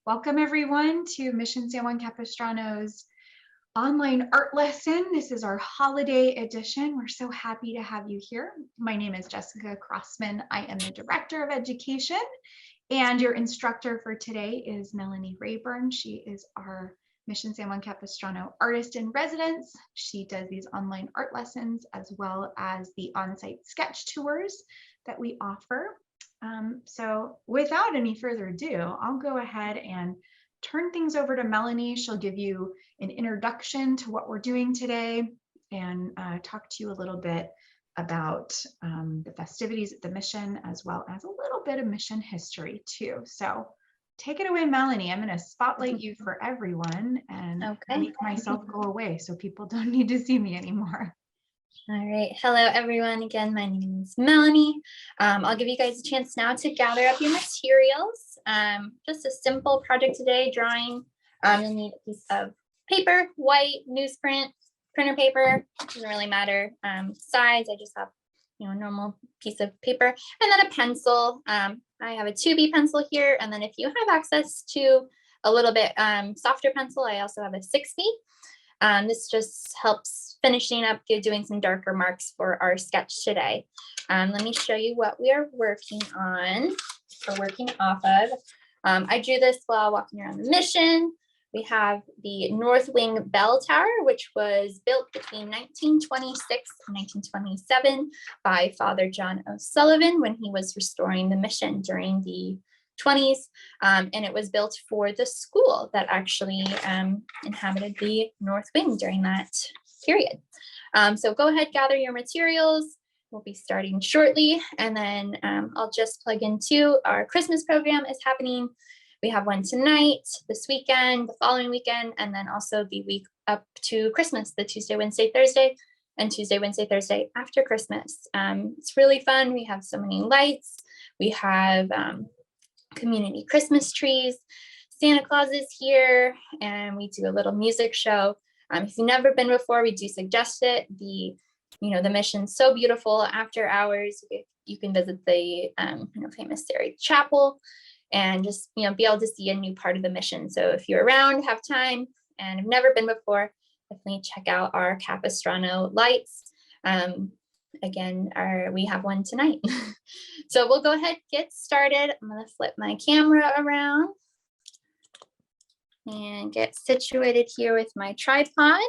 Welcome everyone to Mission San Juan Capistrano's online art lesson. This is our holiday edition. We're so happy to have you here. My name is Jessica Crossman. I am the Director of Education, and your instructor for today is Melanie Rayburn. She is our Mission San Juan Capistrano artist in residence. She does these online art lessons as well as the on-site sketch tours that we offer. So without any further ado, I'll go ahead and turn things over to Melanie. She'll give you an introduction to what we're doing today and talk to you a little bit about the festivities at the mission, as well as a little bit of mission history too. So take it away, Melanie. I'm going to spotlight you for everyone and make myself go away so people don't need to see me anymore. All right. Hello, everyone. Again, my name is Melanie. I'll give you guys a chance now to gather up your materials. Just a simple project today, drawing. You'll need a piece of paper, white, newsprint, printer paper. Doesn't really matter size. I just have, a normal piece of paper, and then a pencil. I have a 2B pencil here, and then if you have access to a little bit softer pencil, I also have a 6B. This just helps finishing up, doing some darker marks for our sketch today. Let me show you what we are working on or working off of. I drew this while walking around the mission. We have the North Wing Bell Tower, which was built between 1926 and 1927 by Father John O'Sullivan when he was restoring the mission during the 20s, and it was built for the school that actually inhabited the North Wing during that period. So go ahead, gather your materials. We'll be starting shortly, and then I'll just plug into our Christmas program is happening. We have one tonight, this weekend, the following weekend, and then also the week up to Christmas, the Tuesday, Wednesday, Thursday, and Tuesday, Wednesday, Thursday after Christmas. It's really fun. We have so many lights. We have community Christmas trees. Santa Claus is here, and we do a little music show. If you've never been before, we do suggest it. The mission's so beautiful. After hours, you can visit the famous Sarah Chapel and just be able to see a new part of the mission. So if you're around, have time, and have never been before, definitely check out our Capistrano lights. Again, we have one tonight. So we'll go ahead, get started. I'm going to flip my camera around and get situated here with my tripod.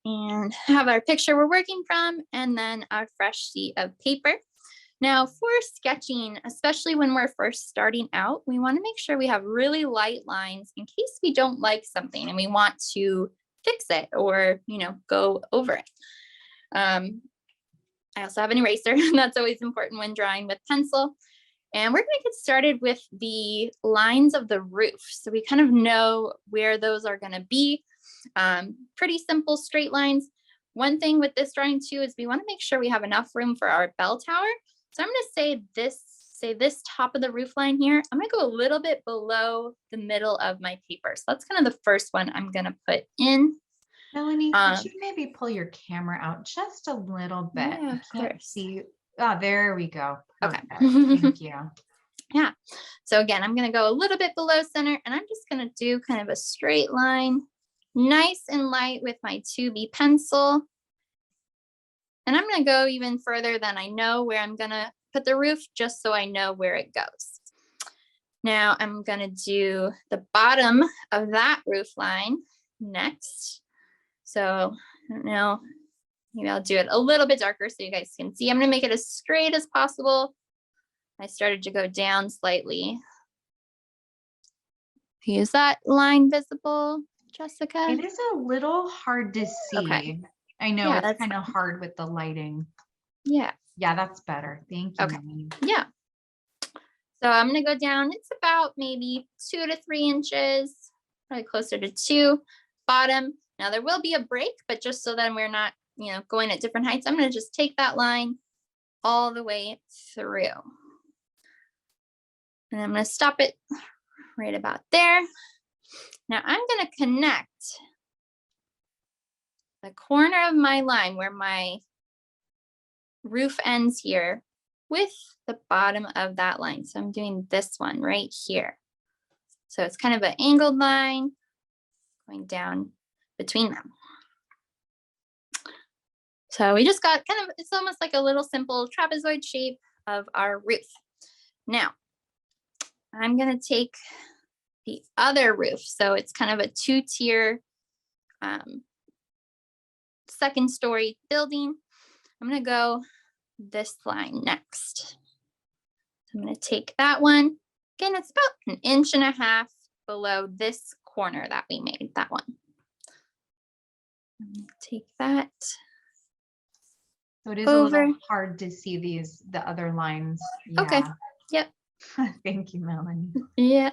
And have our picture we're working from, and then our fresh sheet of paper. Now for sketching, especially when we're first starting out, we want to make sure we have really light lines in case we don't like something and we want to fix it or, go over it. I also have an eraser, and that's always important when drawing with pencil. And we're going to get started with the lines of the roof, so we kind of know where those are going to be. Pretty simple straight lines. One thing with this drawing too is we want to make sure we have enough room for our bell tower. So I'm going to say this top of the roof line here. I'm going to go a little bit below the middle of my paper. So that's kind of the first one I'm going to put in. Melanie, could you maybe pull your camera out just a little bit? Yeah, I can't see. Oh, there we go. Perfect. Okay. Thank you. Yeah. So again, I'm going to go a little bit below center, and I'm just going to do kind of a straight line, nice and light with my 2B pencil. And I'm going to go even further than I know where I'm going to put the roof, just so I know where it goes. Now I'm going to do the bottom of that roof line next. So I don't know, maybe I'll do it a little bit darker so you guys can see. I'm going to make it as straight as possible. I started to go down slightly. Is that line visible, Jessica? It is a little hard to see. Okay. I know it's kind of hard with the lighting. Yeah. Yeah, that's better. Thank you. Okay. Yeah. So I'm going to go down. It's about maybe 2 to 3 inches, probably closer to 2. Bottom. Now there will be a break, but just so that we're not, going at different heights, I'm going to just take that line all the way through. And I'm going to stop it right about there. Now I'm going to connect the corner of my line where my roof ends here with the bottom of that line. So I'm doing this one right here. So it's kind of an angled line going down between them. So we just got kind of, it's almost like a little simple trapezoid shape of our roof. Now, I'm gonna take the other roof. So it's kind of a two-tier second story building. I'm gonna go this line next. I'm gonna take that one. Again, it's about 1.5 inches below this corner that we made, that one. I'm gonna take that. So it is a little hard to see the other lines. Yeah. Okay, yep. Thank you, Melanie. Yeah.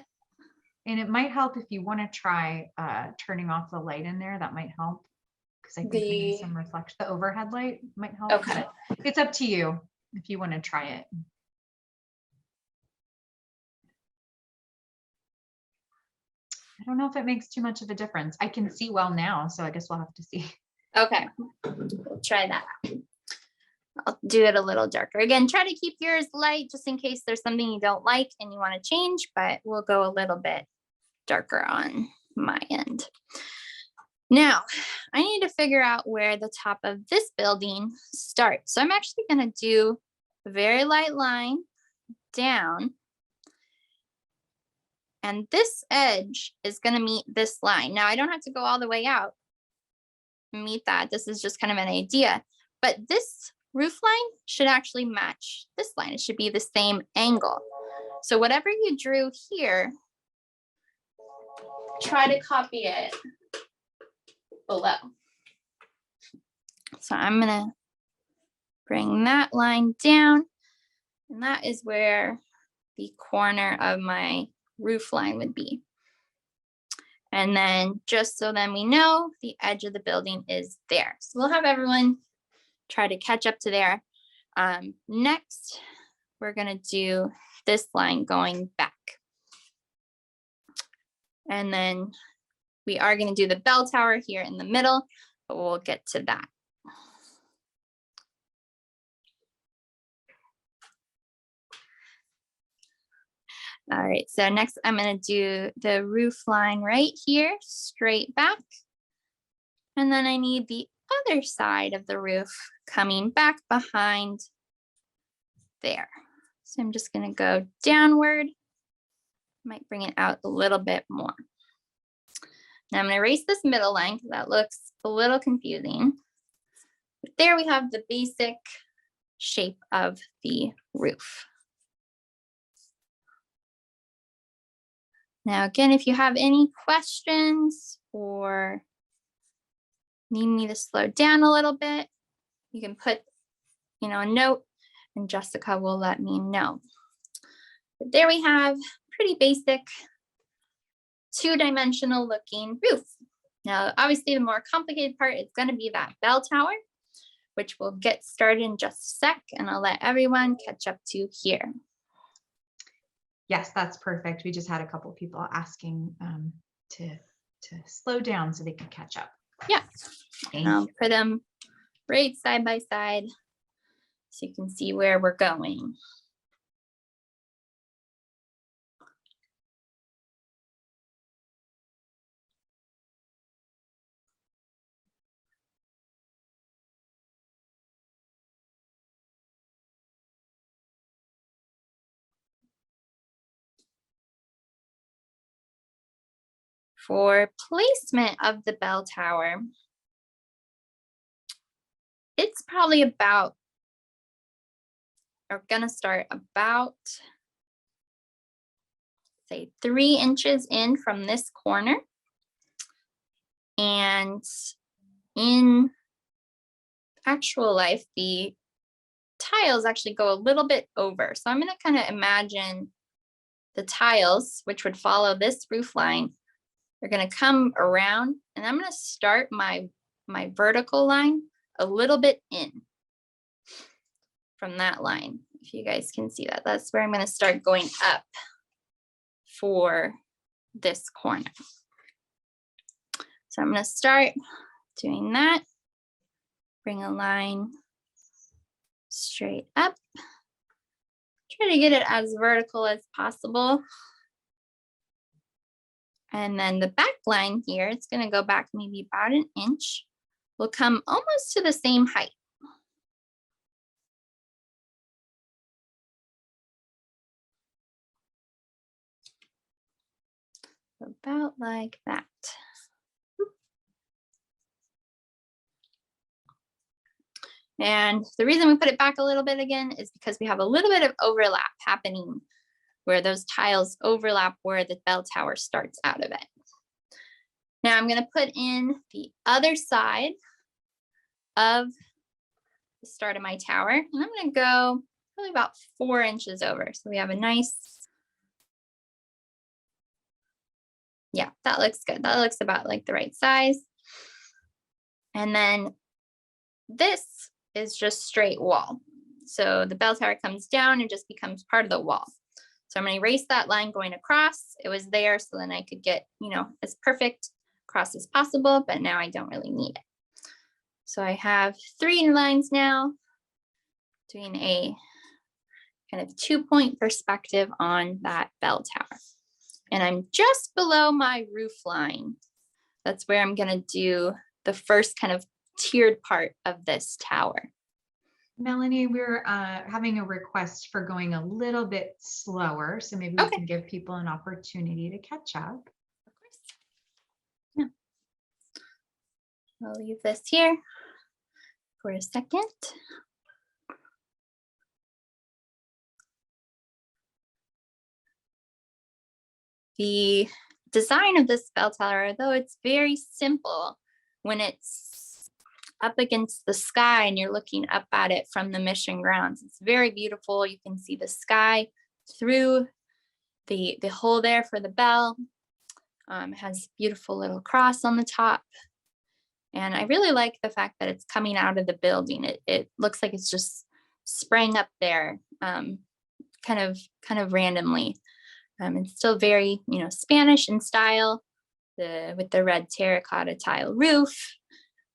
And it might help if you want to try turning off the light in there. That might help. Because I think maybe some reflection, the overhead light might help. Okay. But it's up to you if you want to try it. I don't know if it makes too much of a difference. I can see well now, so I guess we'll have to see. Okay, we'll try that. I'll do it a little darker. Again, try to keep yours light just in case there's something you don't like and you want to change, but we'll go a little bit darker on my end. Now, I need to figure out where the top of this building starts. So I'm actually going to do a very light line down. And this edge is going to meet this line. Now, I don't have to go all the way out and meet that. This is just kind of an idea. But this roof line should actually match this line. It should be the same angle. So whatever you drew here, try to copy it below. So I'm gonna bring that line down, and that is where the corner of my roof line would be. And then just so then we know, the edge of the building is there. So we'll have everyone try to catch up to there. Next, we're gonna do this line going back. And then we are gonna do the bell tower here in the middle, but we'll get to that. All right, so next I'm gonna do the roof line right here, straight back. And then I need the other side of the roof coming back behind there. So I'm just gonna go downward, might bring it out a little bit more. Now I'm gonna erase this middle line because that looks a little confusing. But there we have the basic shape of the roof. Now, again, if you have any questions or need me to slow down a little bit, you can put, a note and Jessica will let me know. But there we have pretty basic two-dimensional looking roof. Now, obviously the more complicated part is going to be that bell tower, which we'll get started in just a sec, and I'll let everyone catch up to here. Yes, that's perfect. We just had a couple of people asking to slow down so they could catch up. Yeah, and I'll put them right side by side so you can see where we're going. For placement of the bell tower, it's probably about, we're gonna start about, say 3 inches in from this corner. And in actual life, the tiles actually go a little bit over. So I'm gonna kind of imagine the tiles, which would follow this roof line, are gonna come around, and I'm gonna start my vertical line a little bit in from that line. If you guys can see that, that's where I'm gonna start going up for this corner. So I'm gonna start doing that, bring a line straight up, Try to get it as vertical as possible. And then the back line here, it's going to go back maybe about an inch. Will come almost to the same height. About like that. And the reason we put it back a little bit again is because we have a little bit of overlap happening where those tiles overlap where the bell tower starts out of it. Now I'm going to put in the other side of the start of my tower, and I'm going to go probably about 4 inches over. So we have a nice, yeah, that looks good. That looks about like the right size. And then this is just straight wall. So the bell tower comes down and just becomes part of the wall. So I'm going to erase that line going across. It was there so then I could get, you know, as perfect across as possible, but now I don't really need it. So I have 3 lines now, doing a kind of 2-point perspective on that bell tower. And I'm just below my roof line. That's where I'm going to do the first kind of tiered part of this tower. Melanie, we're having a request for going a little bit slower, so maybe we can give people an opportunity to catch up. Of course. Yeah. I'll leave this here for a second. The design of this bell tower, though it's very simple, when it's up against the sky and you're looking up at it from the mission grounds, it's very beautiful. You can see the sky through the hole there for the bell. It has beautiful little cross on the top. And I really like the fact that it's coming out of the building. It looks like it's just sprang up there kind of randomly. It's still very, you know, Spanish in style, with the red terracotta tile roof,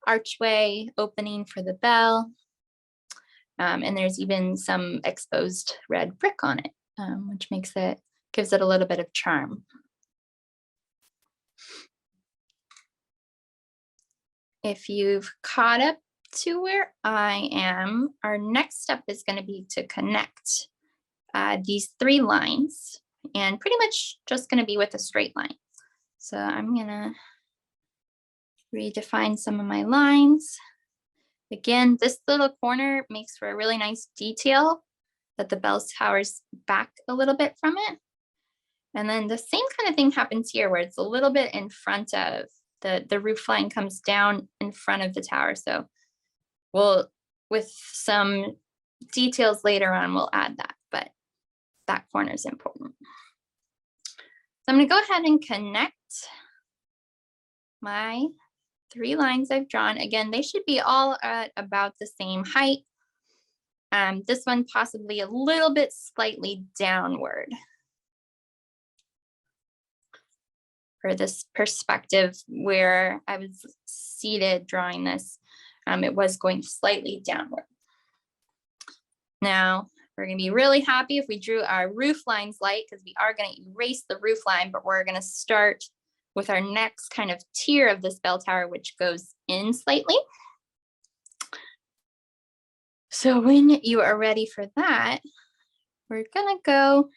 archway opening for the bell. And there's even some exposed red brick on it, which gives it a little bit of charm. If you've caught up to where I am, our next step is going to be to connect these 3 lines, and pretty much just going to be with a straight line. So I'm going to redefine some of my lines. Again, this little corner makes for a really nice detail that the bell tower's back a little bit from it. And then the same kind of thing happens here where it's a little bit in front of the roof line, comes down in front of the tower. So with some details later on, we'll add that, but that corner is important. So I'm going to go ahead and connect my 3 lines I've drawn. Again, they should be all at about the same height. This one possibly a little bit slightly downward for this perspective where I was seated drawing this. It was going slightly downward. Now, we're going to be really happy if we drew our roof lines light, because we are going to erase the roof line, but we're going to start with our next kind of tier of this bell tower, which goes in slightly. So when you are ready for that, we're going to go,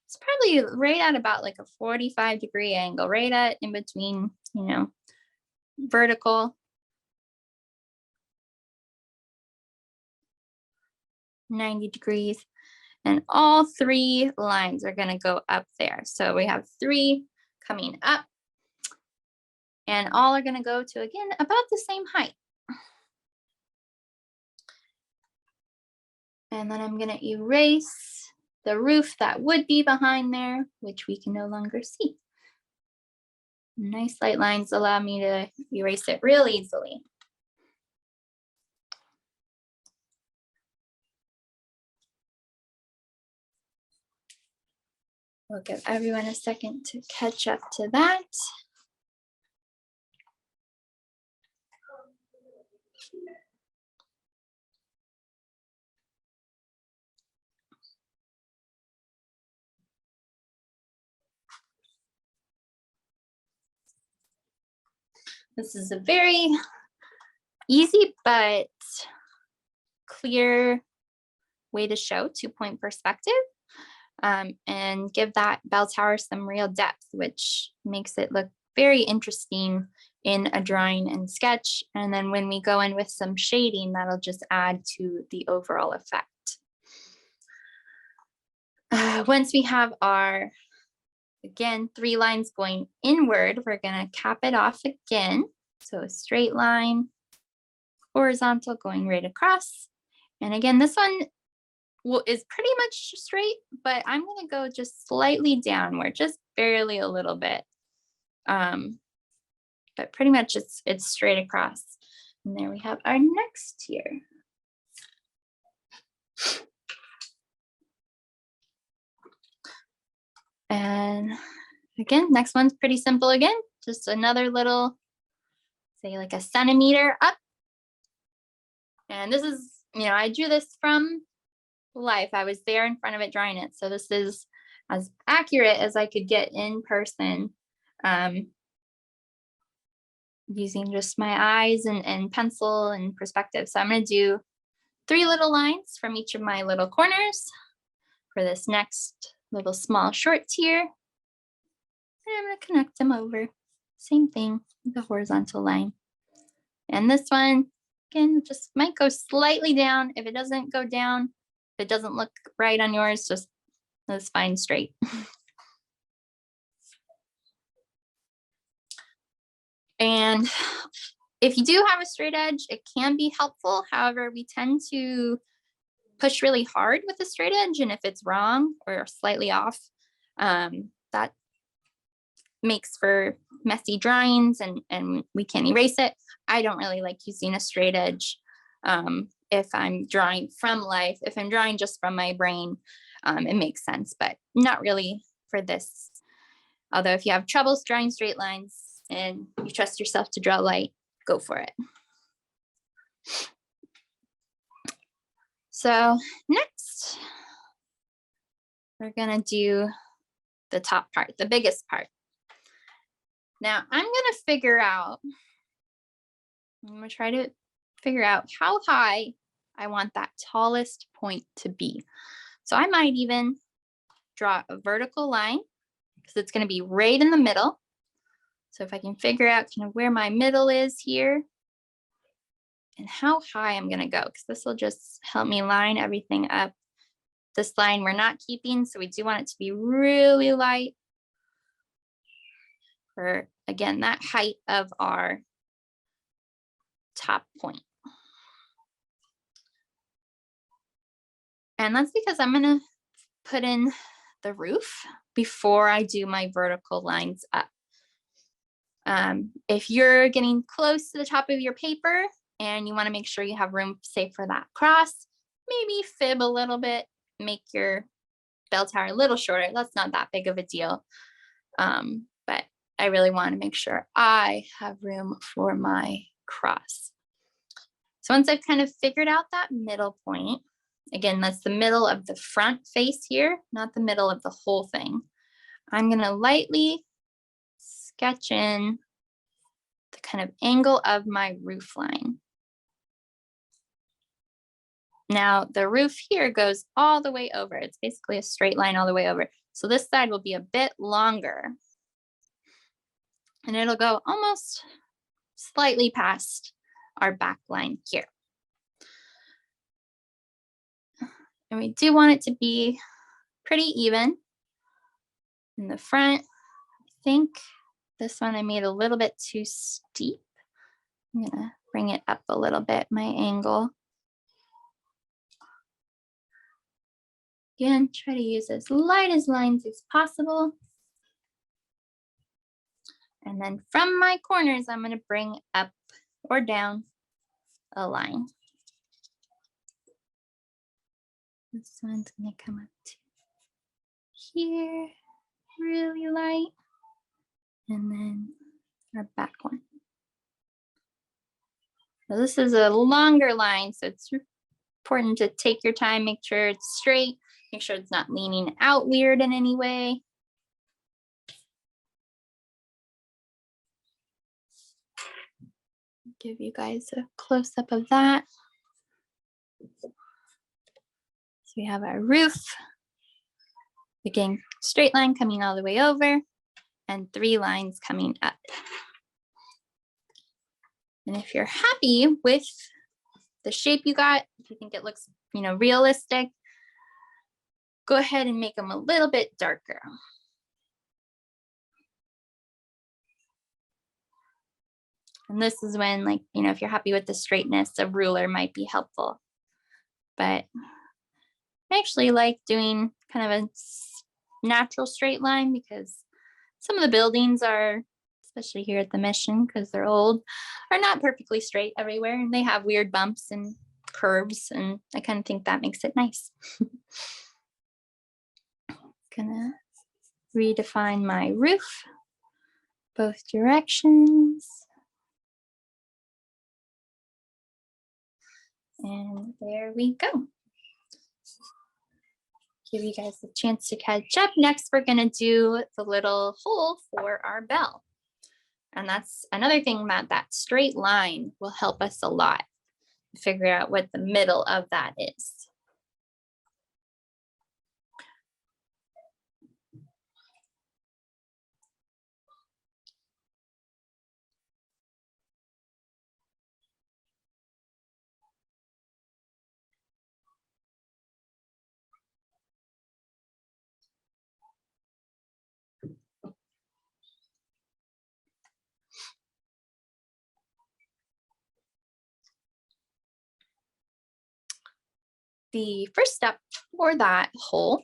it's probably right at about like a 45-degree angle, right at in between, you know, vertical. 90 degrees, and all 3 lines are going to go up there. So we have 3 coming up, and all are going to go to, again, about the same height. And then I'm going to erase the roof that would be behind there, which we can no longer see. Nice light lines allow me to erase it real easily. We'll give everyone a second to catch up to that. This is a very easy but clear way to show 2-point perspective and give that bell tower some real depth, which makes it look very interesting in a drawing and sketch. And then when we go in with some shading, that'll just add to the overall effect. Once we have our, again, 3 lines going inward, we're gonna cap it off again. So a straight line, horizontal going right across. And again, this one is pretty much straight, but I'm gonna go just slightly downward, just barely a little bit. But pretty much it's straight across. And there we have our next tier. And again, next one's pretty simple again, just another little, say like a centimeter up. And this is, I drew this from life. I was there in front of it drawing it. So this is as accurate as I could get in person, using just my eyes and pencil and perspective. So I'm going to do 3 little lines from each of my little corners for this next little small short tier. And I'm going to connect them over. Same thing, the horizontal line. And this one, again, just might go slightly down. If it doesn't go down, if it doesn't look right on yours, just let's find straight. And if you do have a straight edge, it can be helpful. However, we tend to push really hard with the straight edge. And if it's wrong or slightly off, that makes for messy drawings and we can't erase it. I don't really like using a straight edge if I'm drawing from life. If I'm drawing just from my brain, it makes sense, but not really for this. Although if you have troubles drawing straight lines and you trust yourself to draw light, go for it. So next, we're gonna do the top part, the biggest part. Now I'm gonna try to figure out how high I want that tallest point to be. So I might even draw a vertical line because it's gonna be right in the middle. So if I can figure out kind of where my middle is here and how high I'm gonna go, because this will just help me line everything up. This line we're not keeping, so we do want it to be really light for, again, that height of our top point. And that's because I'm gonna put in the roof before I do my vertical lines up. If you're getting close to the top of your paper and you want to make sure you have room, say, for that cross, maybe fib a little bit, make your bell tower a little shorter. That's not that big of a deal. But I really want to make sure I have room for my cross. So once I've kind of figured out that middle point, again, that's the middle of the front face here, not the middle of the whole thing. I'm going to lightly sketch in the kind of angle of my roof line. Now the roof here goes all the way over. It's basically a straight line all the way over. So this side will be a bit longer and it'll go almost slightly past our back line here. And we do want it to be pretty even in the front. I think this one I made a little bit too steep. I'm gonna bring it up a little bit, my angle. Again, try to use as light as lines as possible. And then from my corners, I'm gonna bring up or down a line. This one's gonna come up to here, really light. And then our back one. So this is a longer line, so it's important to take your time, make sure it's straight, make sure it's not leaning out weird in any way. give you guys a close-up of that. So we have our roof. Again, straight line coming all the way over and 3 lines coming up. And if you're happy with the shape you got, if you think it looks, realistic, go ahead and make them a little bit darker. And this is when, if you're happy with the straightness, a ruler might be helpful. But I actually like doing kind of a natural straight line because some of the buildings are, especially here at the Mission, because they're old, are not perfectly straight everywhere. And they have weird bumps and curves. And I kind of think that makes it nice. Gonna redefine my roof, both directions. And there we go. Give you guys a chance to catch up. Next, we're gonna do the little hole for our bell. And that's another thing that straight line will help us a lot to figure out what the middle of that is. The first step for that hole,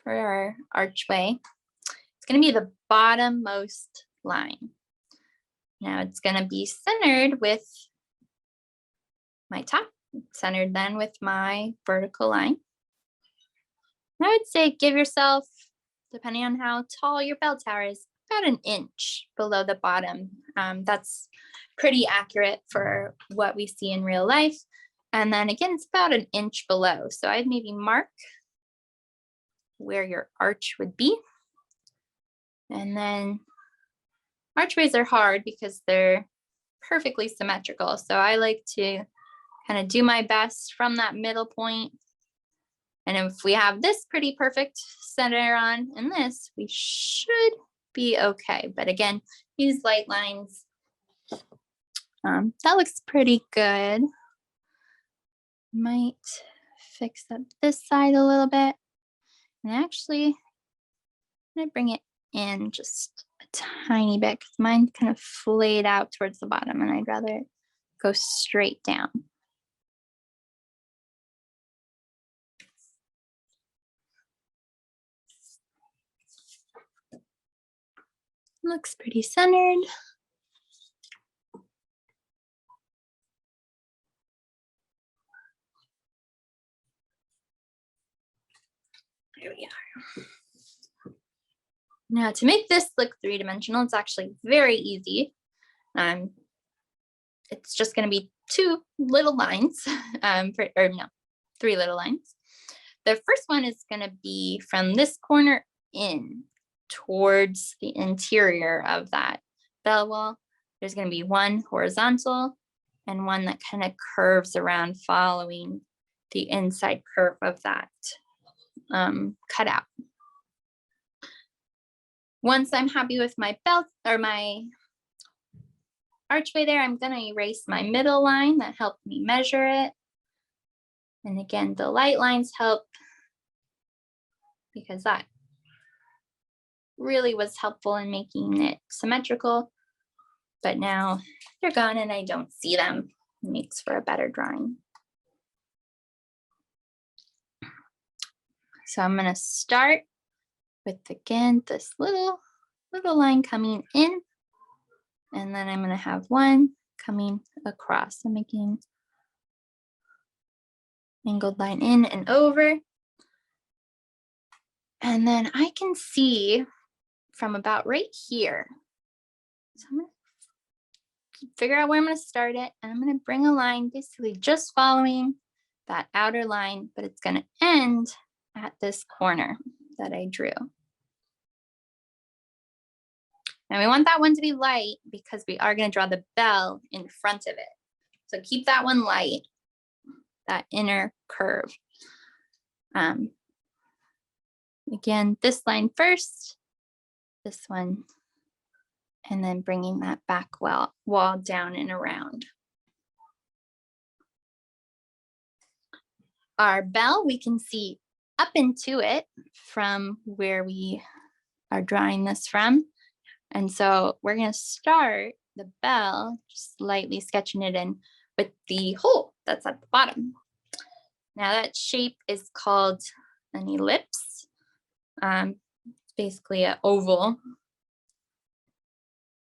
for our archway, it's going to be the bottommost line. Now it's going to be centered with my top, centered then with my vertical line. I would say give yourself, depending on how tall your bell tower is, about 1 inch below the bottom. That's pretty accurate for what we see in real life. And then again, it's about 1 inch below. So I'd maybe mark where your arch would be. And then archways are hard because they're perfectly symmetrical. So I like to kind of do my best from that middle point. And if we have this pretty perfect center on and this, we should be okay. But again, use light lines. That looks pretty good. Might fix up this side a little bit. And actually, I'm gonna bring it in just a tiny bit because mine kind of flayed out towards the bottom and I'd rather go straight down. Looks pretty centered. There we are. Now to make this look 3-dimensional, it's actually very easy. It's just going to be 2 little lines, 3 little lines. The first one is going to be from this corner in towards the interior of that bell wall. There's going to be 1 horizontal and 1 that kind of curves around following the inside curve of that cutout. Once I'm happy with my belt or my archway there, I'm going to erase my middle line that helped me measure it. And again, the light lines help because that really was helpful in making it symmetrical. But now they're gone and I don't see them. It makes for a better drawing. So I'm going to start with, again, this little line coming in. And then I'm going to have 1 coming across. I'm making angled line in and over. And then I can see from about right here. So I'm going to figure out where I'm going to start it. And I'm going to bring a line basically just following that outer line, but it's going to end at this corner that I drew. Now we want that one to be light because we are going to draw the bell in front of it. So keep that one light, that inner curve. Again, this line first, this one, and then bringing that back wall down and around. Our bell, we can see up into it from where we are drawing this from. And so we're going to start the bell, just lightly sketching it in with the hole that's at the bottom. Now that shape is called an ellipse. It's basically an oval.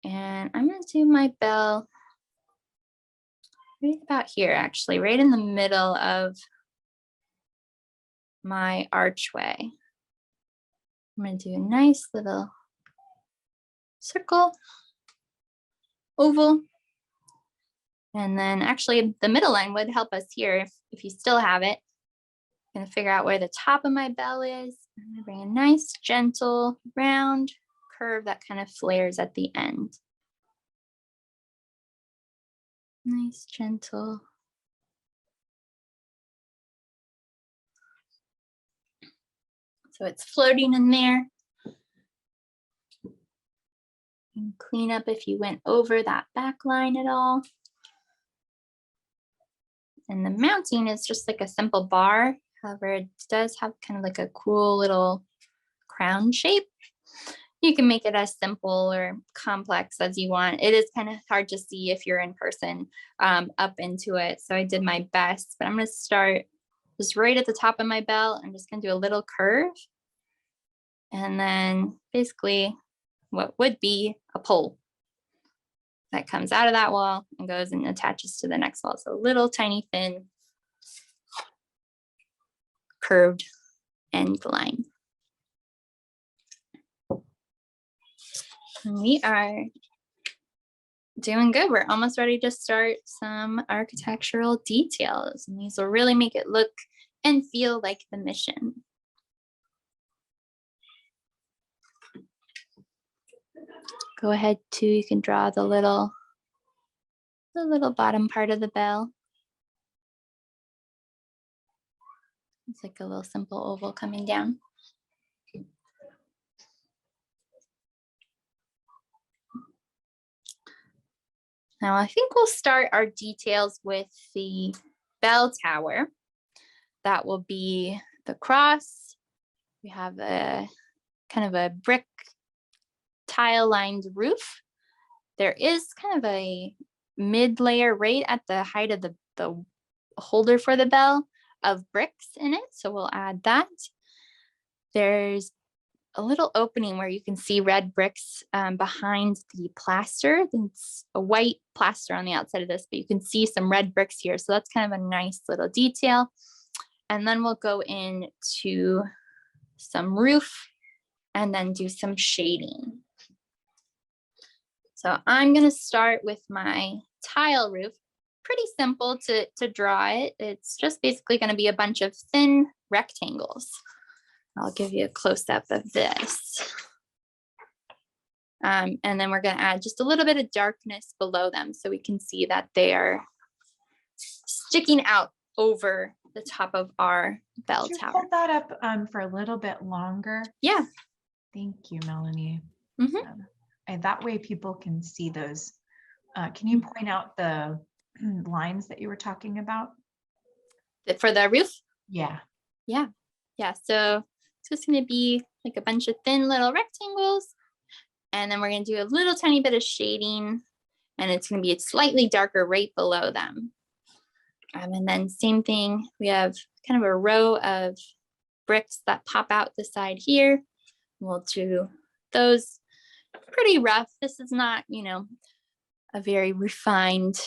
And I'm going to do my bell right about here, actually, right in the middle of my archway. I'm going to do a nice little circle, oval. And then actually the middle line would help us here if you still have it. I'm going to figure out where the top of my bell is. I'm going to bring a nice, gentle, round curve that kind of flares at the end. Nice, gentle. So it's floating in there. And clean up if you went over that back line at all. And the mounting is just like a simple bar. However, it does have kind of like a cool little crown shape. You can make it as simple or complex as you want. It is kind of hard to see if you're in person up into it. So I did my best, but I'm going to start just right at the top of my bell. I'm just going to do a little curve. And then basically what would be a pole that comes out of that wall and goes and attaches to the next wall. So a little tiny thin curved end line. And we are doing good. We're almost ready to start some architectural details. And these will really make it look and feel like the mission. Go ahead too, you can draw the little bottom part of the bell. It's like a little simple oval coming down. Now I think we'll start our details with the bell tower. That will be the cross. We have a kind of a brick tile lined roof. There is kind of a mid layer right at the height of the holder for the bell of bricks in it. So we'll add that. There's a little opening where you can see red bricks behind the plaster. It's a white plaster on the outside of this, but you can see some red bricks here. So that's kind of a nice little detail. And then we'll go into some roof and then do some shading. So I'm going to start with my tile roof. Pretty simple to draw it. It's just basically going to be a bunch of thin rectangles. I'll give you a close-up of this. And then we're going to add just a little bit of darkness below them so we can see that they are sticking out over the top of our bell Could you tower. hold that up for a little bit longer? Yeah. Thank you, Melanie. Mm-hmm. And that way people can see those. Can you point out the lines that you were talking about? For the roof? Yeah. Yeah. Yeah. So it's just going to be like a bunch of thin little rectangles. And then we're going to do a little tiny bit of shading. And it's going to be slightly darker right below them. And then same thing, we have kind of a row of bricks that pop out the side here. We'll do those pretty rough. This is not, a very refined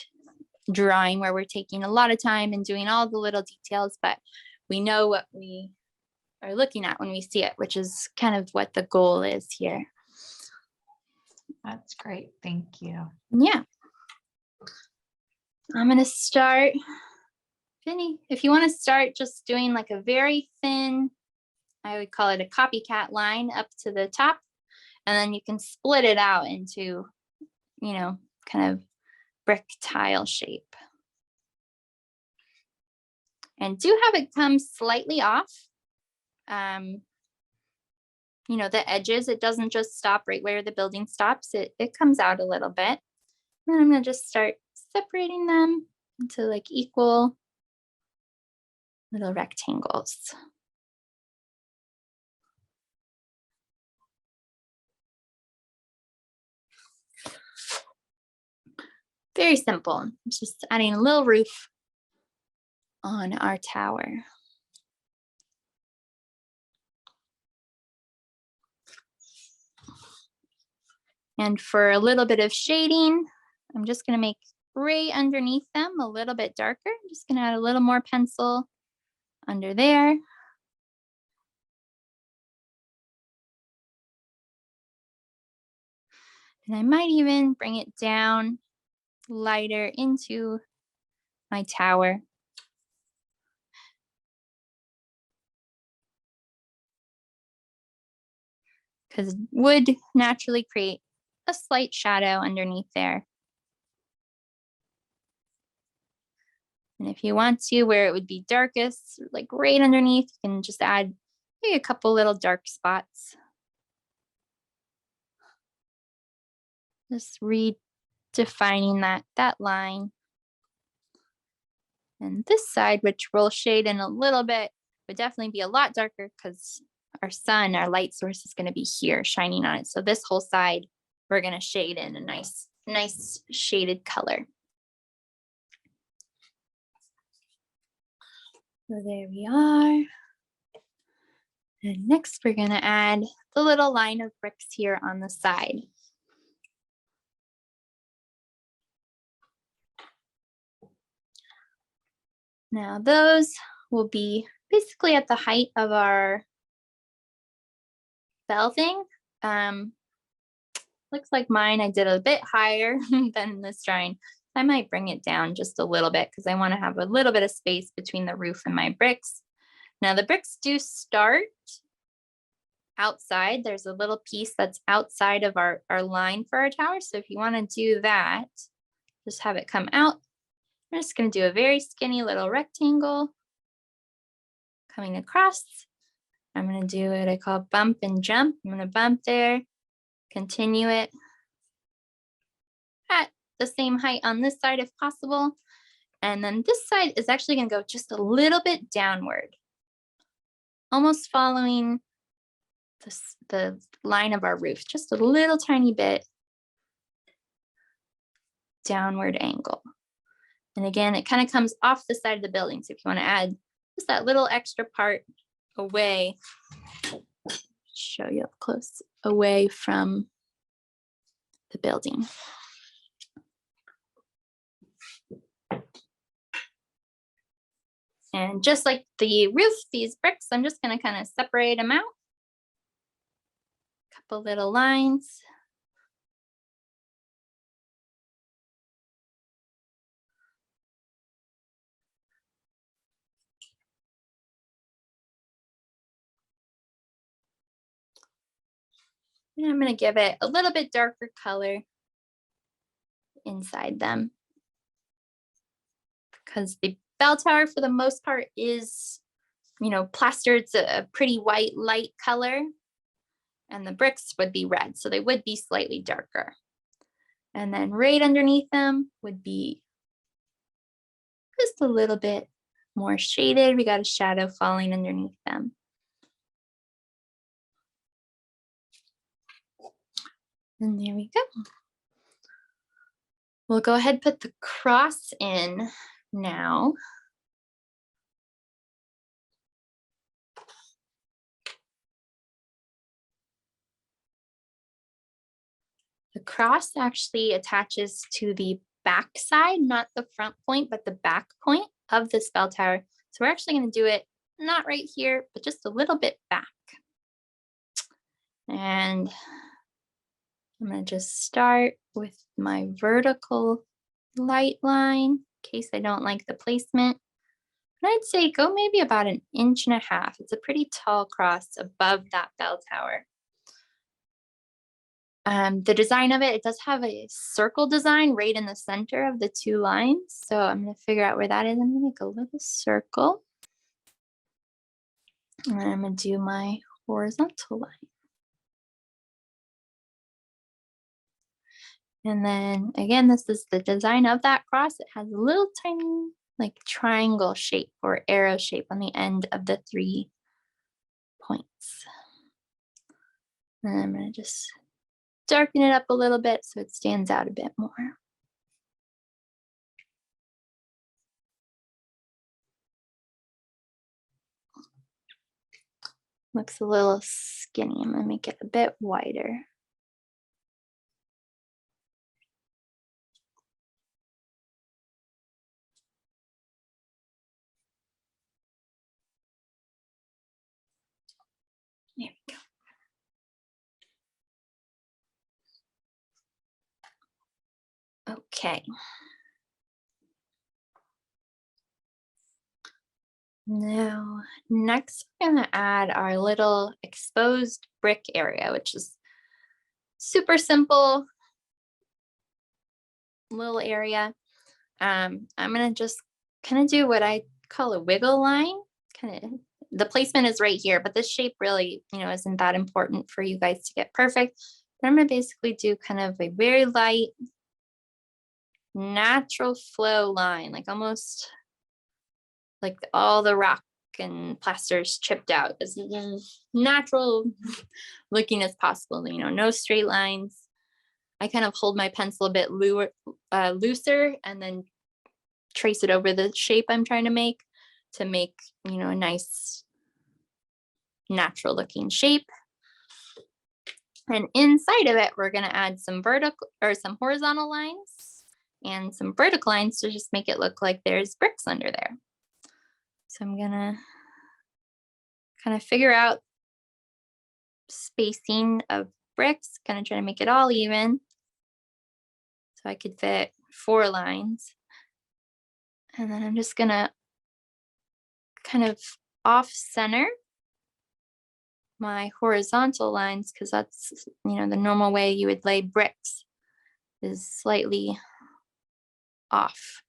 drawing where we're taking a lot of time and doing all the little details, but we know what we are looking at when we see it, which is kind of what the goal is here. That's great. Thank you. Yeah. I'm going to start. Vinny, if you want to start just doing like a very thin, I would call it a copycat line up to the top, and then you can split it out into, kind of brick tile shape. And do have it come slightly off. You know, the edges, it doesn't just stop right where the building stops. It comes out a little bit. And I'm gonna just start separating them into like equal little rectangles. Very simple. It's just adding a little roof on our tower. And for a little bit of shading, I'm just gonna make right underneath them a little bit darker. I'm just gonna add a little more pencil under there. And I might even bring it down lighter into my tower. Because wood naturally create a slight shadow underneath there. And if you want to, where it would be darkest, like right underneath, you can just add maybe a couple little dark spots. Just redefining that line. And this side, which we'll shade in a little bit, would definitely be a lot darker because our sun, our light source is going to be here shining on it. So this whole side, we're going to shade in a nice shaded color. So there we are. And next we're going to add the little line of bricks here on the side. Now those will be basically at the height of our bell thing. Looks like mine, I did a bit higher than this drawing. I might bring it down just a little bit because I want to have a little bit of space between the roof and my bricks. Now the bricks do start outside. There's a little piece that's outside of our line for our tower. So if you want to do that, just have it come out. I'm just going to do a very skinny little rectangle coming across. I'm going to do what I call bump and jump. I'm going to bump there, continue it at the same height on this side if possible. And then this side is actually going to go just a little bit downward, almost following the line of our roof, just a little tiny bit downward angle. And again, it kind of comes off the side of the building. So if you want to add just that little extra part away, show you up close, away from the building. And just like the roof, these bricks, I'm just going to kind of separate them out. Couple little lines. And I'm going to give it a little bit darker color inside them, because the bell tower for the most part is, you know, plaster. It's a pretty white light color, and the bricks would be red, so they would be slightly darker. And then right underneath them would be just a little bit more shaded. We got a shadow falling underneath them. And there we go. We'll go ahead and put the cross in now. The cross actually attaches to the back side, not the front point, but the back point of this bell tower. So we're actually going to do it not right here, but just a little bit back. And I'm going to just start with my vertical light line in case I don't like the placement. And I'd say go maybe about 1.5 inches. It's a pretty tall cross above that bell tower. The design of it does have a circle design right in the center of the two lines. So I'm going to figure out where that is. I'm going to make a little circle. And then I'm going to do my horizontal line. And then again, this is the design of that cross. It has a little tiny like triangle shape or arrow shape on the end of the 3 points. And I'm going to just darken it up a little bit so it stands out a bit more. Looks a little skinny. I'm going to make it a bit wider. There we go. Okay. Now, next we're going to add our little exposed brick area, which is super simple little area. I'm going to just kind of do what I call a wiggle line. Kind of, the placement is right here, but this shape really, isn't that important for you guys to get perfect. But I'm going to basically do kind of a very light, natural flow line, like almost like all the rock and plasters chipped out, as natural looking as possible, no straight lines. I kind of hold my pencil a bit looser and then trace it over the shape I'm trying to make a nice natural looking shape. And inside of it, we're going to add some vertical or some horizontal lines and some vertical lines to just make it look like there's bricks under there. So I'm going to kind of figure out spacing of bricks, kind of trying to make it all even. So I could fit 4 lines. And then I'm just going to kind of off center my horizontal lines, because that's, the normal way you would lay bricks is slightly off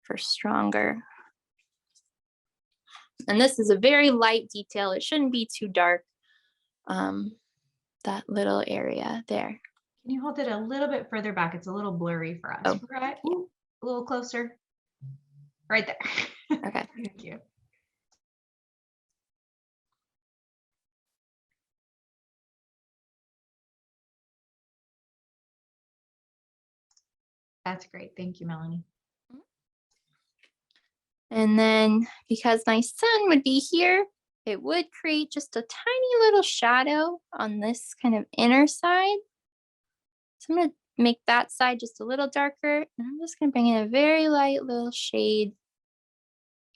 for stronger. And this is a very light detail. It shouldn't be too dark. That little area there. Can you hold it a little bit further back? It's a little blurry for us. Oh, right? Ooh, a little closer. Right there. Okay. Thank you. That's great. Thank you, Melanie. And then because my sun would be here, it would create just a tiny little shadow on this kind of inner side. So I'm going to make that side just a little darker. And I'm just going to bring in a very light little shade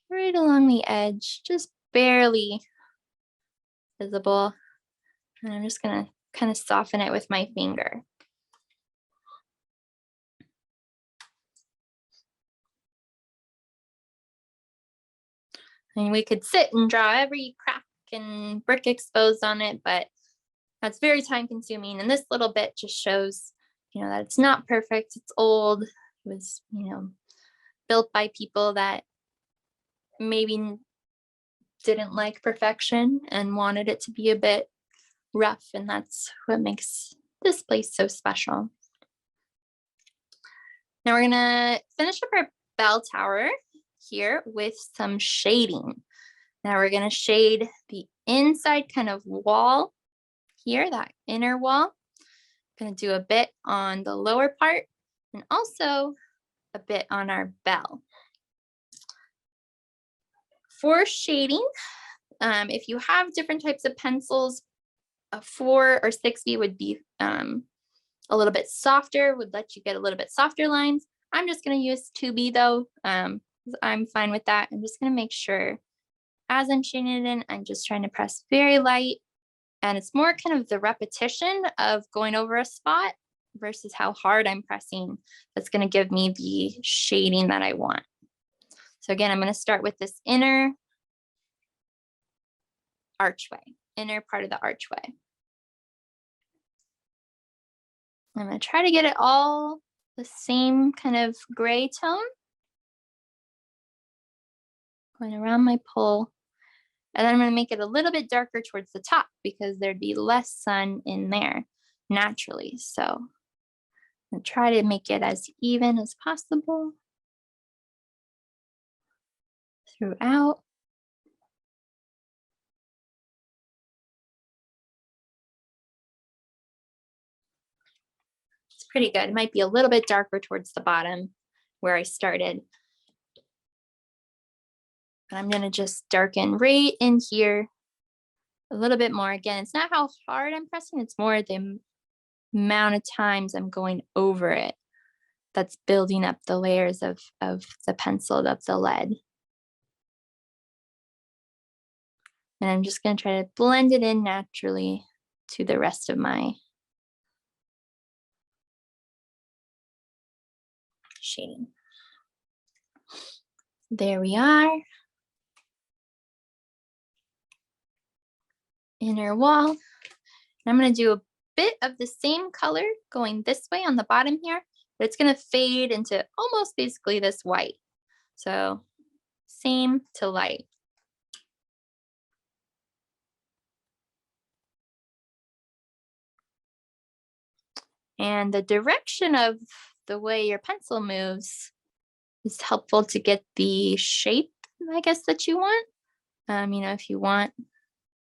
right along the edge, just barely visible. And I'm just going to kind of soften it with my finger. And we could sit and draw every crack and brick exposed on it, but that's very time consuming. And this little bit just shows, that it's not perfect. It's old. It was, built by people that maybe didn't like perfection and wanted it to be a bit rough. And that's what makes this place so special. Now we're gonna finish up our bell tower here with some shading. Now we're gonna shade the inside kind of wall here, that inner wall. Gonna do a bit on the lower part and also a bit on our bell. For shading, if you have different types of pencils, a 4 or 6B would be a little bit softer, would let you get a little bit softer lines. I'm just going to use 2B though. I'm fine with that. I'm just going to make sure as I'm shading it in, I'm just trying to press very light. And it's more kind of the repetition of going over a spot versus how hard I'm pressing that's going to give me the shading that I want. So again, I'm going to start with this inner archway, inner part of the archway. I'm gonna try to get it all the same kind of gray tone. Going around my pole. And then I'm gonna make it a little bit darker towards the top because there'd be less sun in there naturally. So and try to make it as even as possible throughout. It's pretty good. It might be a little bit darker towards the bottom where I started. But I'm gonna just darken right in here a little bit more. Again, it's not how hard I'm pressing, it's more the amount of times I'm going over it that's building up the layers of the pencil, of the lead. And I'm just going to try to blend it in naturally to the rest of my shading. There we are. Inner wall. And I'm going to do a bit of the same color going this way on the bottom here, but it's going to fade into almost basically this white. So same to light. And the direction of the way your pencil moves is helpful to get the shape, I guess, that you want. You know,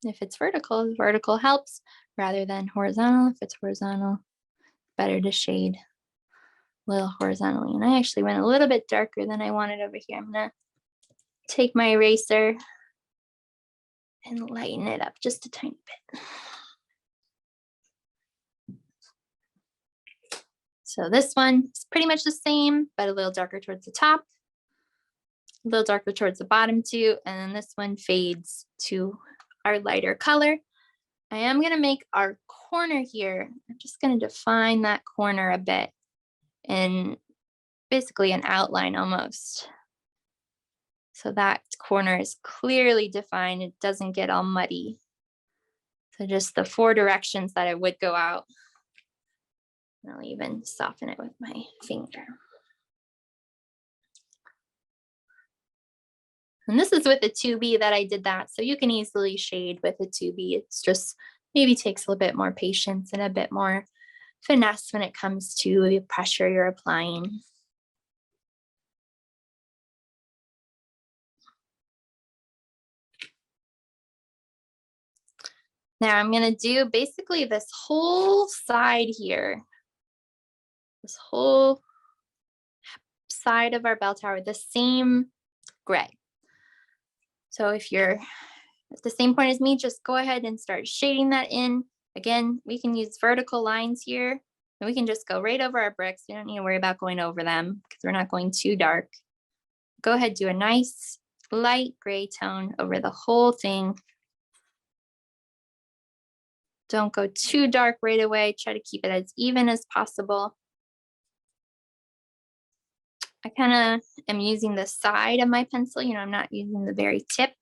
if it's vertical, vertical helps rather than horizontal. If it's horizontal, better to shade a little horizontally. And I actually went a little bit darker than I wanted over here. I'm gonna take my eraser and lighten it up just a tiny bit. So this one is pretty much the same, but a little darker towards the top, a little darker towards the bottom too. And then this one fades to our lighter color. I am gonna make our corner here. I'm just gonna define that corner a bit in basically an outline almost. So that corner is clearly defined. It doesn't get all muddy. So just the 4 directions that it would go out. I'll even soften it with my finger. And this is with a 2B that I did that. So you can easily shade with a 2B. It's just maybe takes a little bit more patience and a bit more finesse when it comes to the pressure you're applying. Now I'm gonna do basically this whole side here, this whole side of our bell tower, the same gray. So if you're at the same point as me, just go ahead and start shading that in. Again, we can use vertical lines here, and we can just go right over our bricks. We don't need to worry about going over them because we're not going too dark. Go ahead, do a nice light gray tone over the whole thing. Don't go too dark right away. Try to keep it as even as possible. I kind of am using the side of my pencil, you know, I'm not using the very tip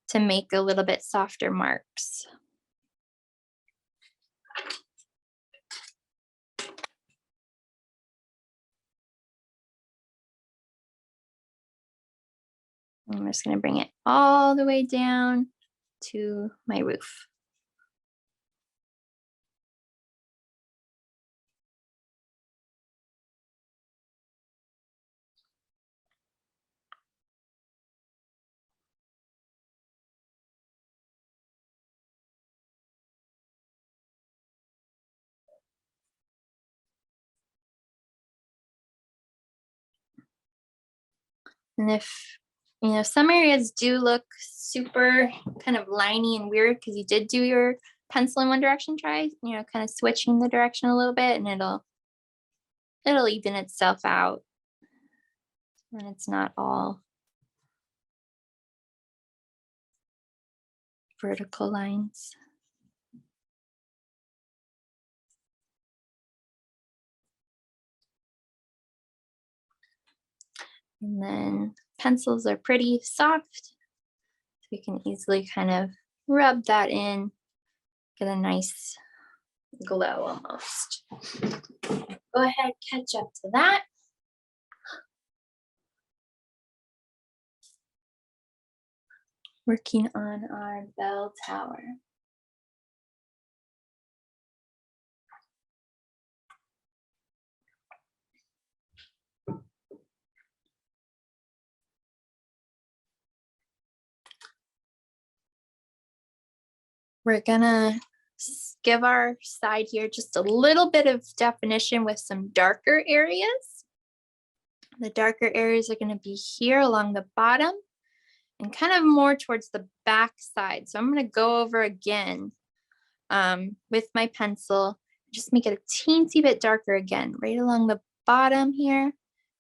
to make a little bit softer marks. I'm just going to bring it all the way down to my roof. And if, you know, some areas do look super kind of liney and weird because you did do your pencil in one direction, try, you know, kind of switching the direction a little bit and it'll even itself out. And it's not all vertical lines. And then pencils are pretty soft. So we can easily kind of rub that in, get a nice glow almost. Go ahead, catch up to that. Working on our bell tower. We're gonna give our side here just a little bit of definition with some darker areas. The darker areas are gonna be here along the bottom and kind of more towards the back side. So I'm gonna go over again with my pencil, just make it a teensy bit darker again, right along the bottom here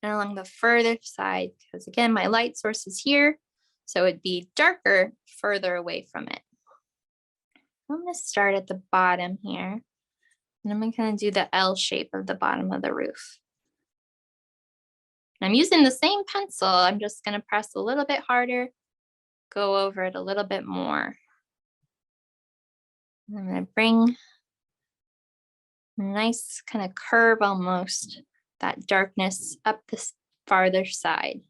and along the further side, because again, my light source is here. So it'd be darker further away from it. I'm gonna start at the bottom here, and I'm gonna do the L shape of the bottom of the roof. I'm using the same pencil. I'm just gonna press a little bit harder, go over it a little bit more. I'm gonna bring a nice kind of curve almost, that darkness up this farther side.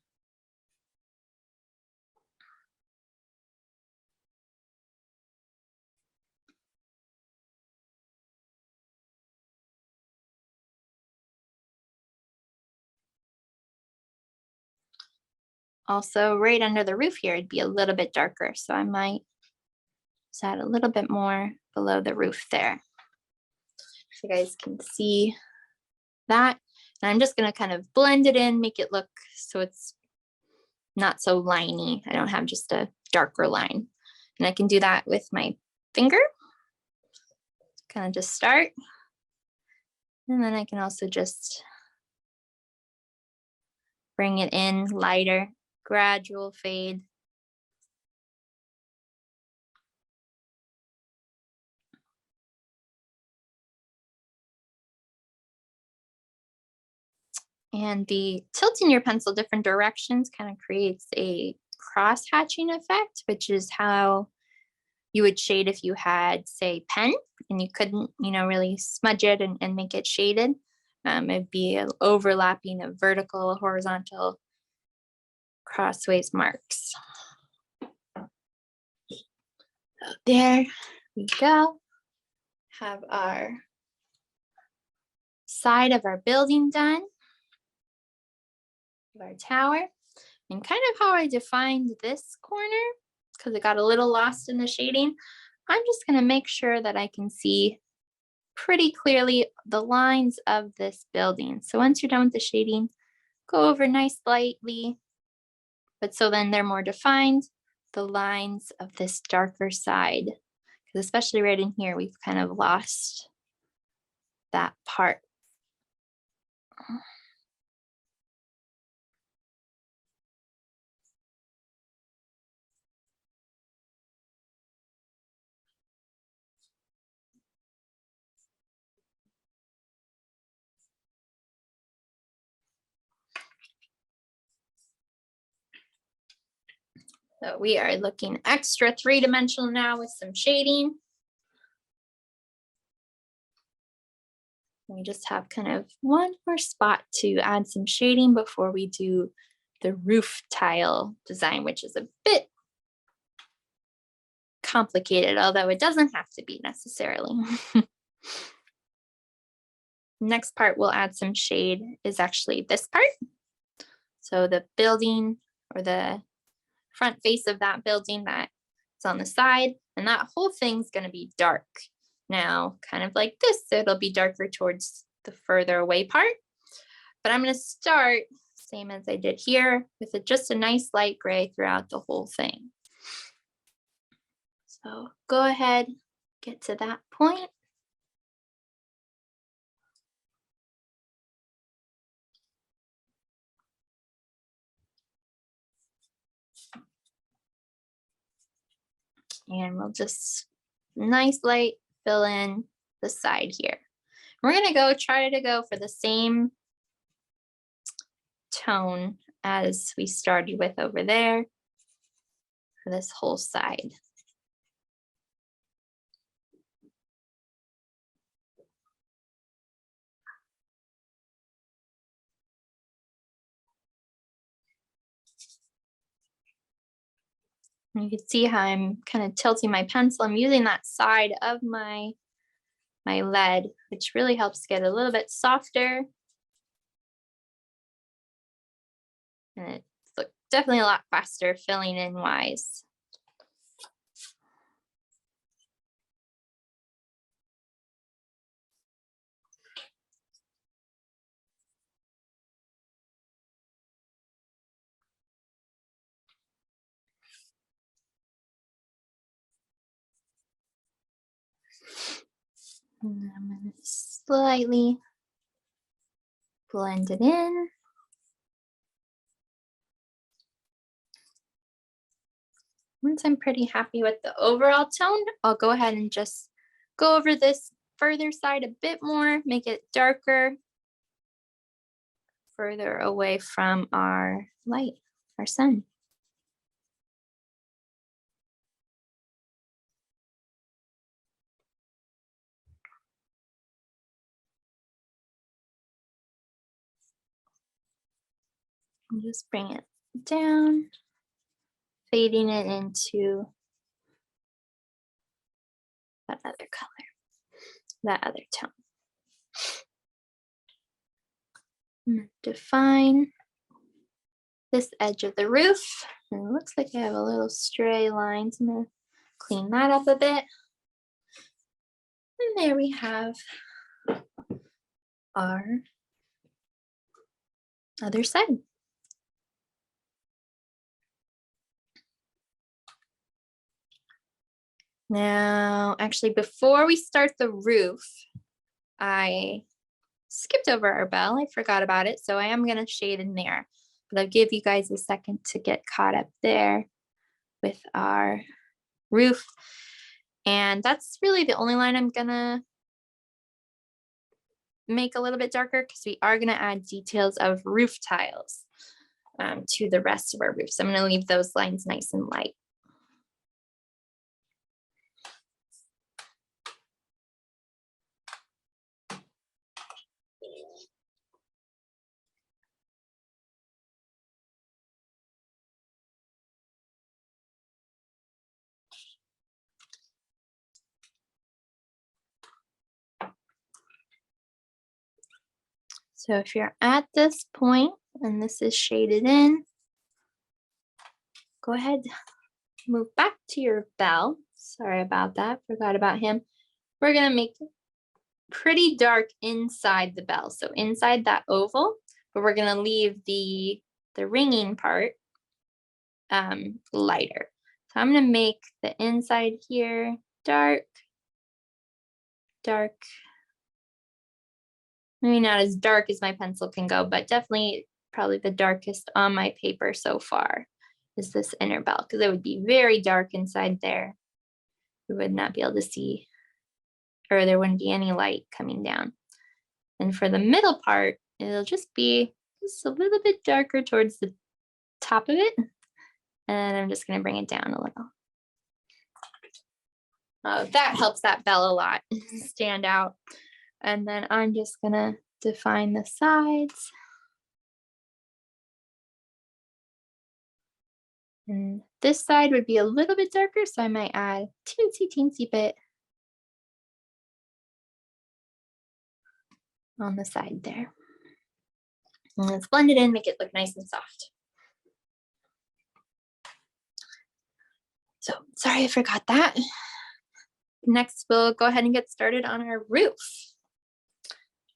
Also, right under the roof here, it'd be a little bit darker. So I might just add a little bit more below the roof there. So you guys can see that. And I'm just gonna kind of blend it in, make it look so it's not so liney. I don't have just a darker line. And I can do that with my finger. Kind of just start. And then I can also just bring it in lighter, gradual fade. And the tilting your pencil different directions kind of creates a cross hatching effect, which is how you would shade if you had, say, pen and you couldn't, really smudge it and make it shaded. It'd be an overlapping of vertical, horizontal, crossways marks. So there we go. Have our side of our building done, of our tower, and kind of how I defined this corner, because it got a little lost in the shading. I'm just going to make sure that I can see pretty clearly the lines of this building. So once you're done with the shading, go over nice lightly, but so then they're more defined, the lines of this darker side, because especially right in here, we've kind of lost that part. So we are looking extra three-dimensional now with some shading. We just have kind of one more spot to add some shading before we do the roof tile design, which is a bit complicated, although it doesn't have to be necessarily. Next part we'll add some shade is actually this part. So the building, or the front face of that building that's on the side, and that whole thing's going to be dark. Now, kind of like this, it'll be darker towards the further away part. But I'm going to start, same as I did here, with just a nice light gray throughout the whole thing. So go ahead, get to that point. And we'll just nice light fill in the side here. We're gonna try to go for the same tone as we started with over there for this whole side. You can see how I'm kind of tilting my pencil. I'm using that side of my lead, which really helps get a little bit softer. And it's definitely a lot faster filling in wise. And I'm going to slightly blend it in. Once I'm pretty happy with the overall tone, I'll go ahead and just go over this further side a bit more, make it darker, further away from our light, our sun. And just bring it down, fading it into that other color, that other tone. Define this edge of the roof. And it looks like I have a little stray line. So I'm gonna clean that up a bit. And there we have our other side. Now, actually, before we start the roof, I skipped over our bell. I forgot about it. So I am going to shade in there. But I'll give you guys a second to get caught up there with our roof. And that's really the only line I'm going to make a little bit darker because we are going to add details of roof tiles to the rest of our roof. So I'm going to leave those lines nice and light. So if you're at this point and this is shaded in, go ahead, move back to your bell. Sorry about that, forgot about him. We're gonna make it pretty dark inside the bell. So inside that oval, but we're gonna leave the ringing part lighter. So I'm gonna make the inside here dark, dark. Maybe not as dark as my pencil can go, but definitely probably the darkest on my paper so far is this inner bell, because it would be very dark inside there. We would not be able to see, or there wouldn't be any light coming down. And for the middle part, it'll just be just a little bit darker towards the top of it. And I'm just going to bring it down a little. That helps that bell a lot stand out. And then I'm just going to define the sides. And this side would be a little bit darker, so I might add teensy bit on the side there. And let's blend it in, make it look nice and soft. So sorry I forgot that. Next, we'll go ahead and get started on our roof.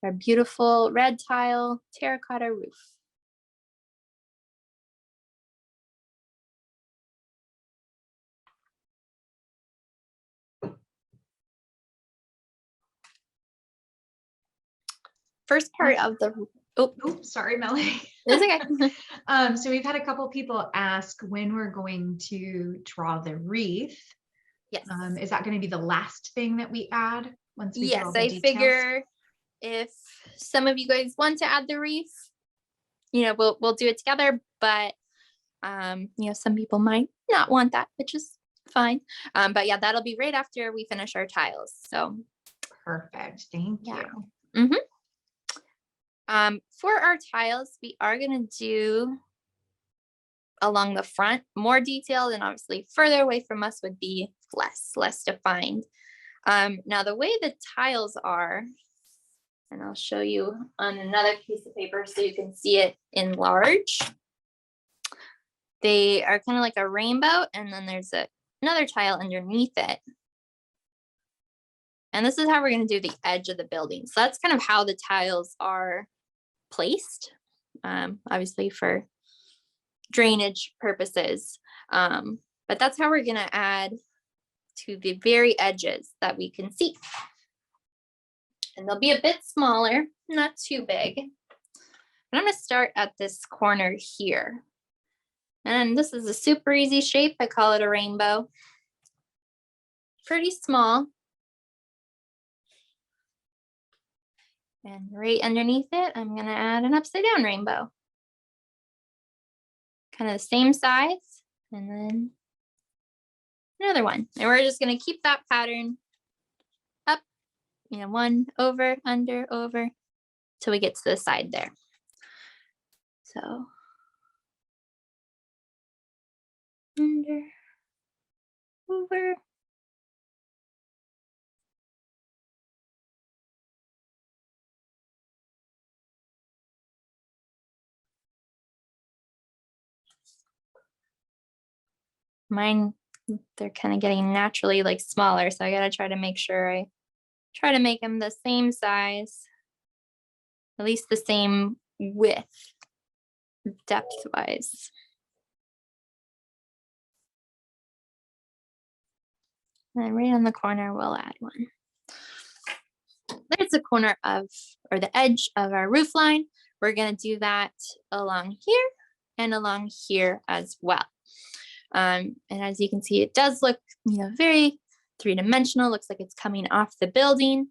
Our beautiful red tile terracotta roof. First part of the, Sorry, Melanie. It's okay. So we've had a couple people ask when we're going to draw the wreath. Yes. Is that going to be the last thing that we add once we do all the I details? figure if some of you guys want to add the wreath, we'll do it together, but some people might not want that, which is fine. But yeah, that'll be right after we finish our tiles. So perfect. Thank you. Mm-hmm. For our tiles, we are going to do along the front, more detailed, and obviously further away from us would be less defined. Now the way the tiles are, and I'll show you on another piece of paper so you can see it in large. They are kind of like a rainbow, and then there's another tile underneath it. And this is how we're going to do the edge of the building. So that's kind of how the tiles are placed, obviously for drainage purposes. But that's how we're going to add to the very edges that we can see. And they'll be a bit smaller, not too big. But I'm going to start at this corner here. And this is a super easy shape. I call it a rainbow. Pretty small. And right underneath it, I'm going to add an upside down rainbow. Kind of the same size. And then another one. And we're just going to keep that pattern up, one over, under, over, till we get to the side there. So under, over. Mine, they're kind of getting naturally like smaller, so I gotta try to make sure I try to make them the same size, at least the same width, depth wise. And right on the corner, we'll add one. There's the corner of, or the edge of our roof line. We're gonna do that along here and along here as well. And as you can see, it does look, very three-dimensional. Looks like it's coming off the building.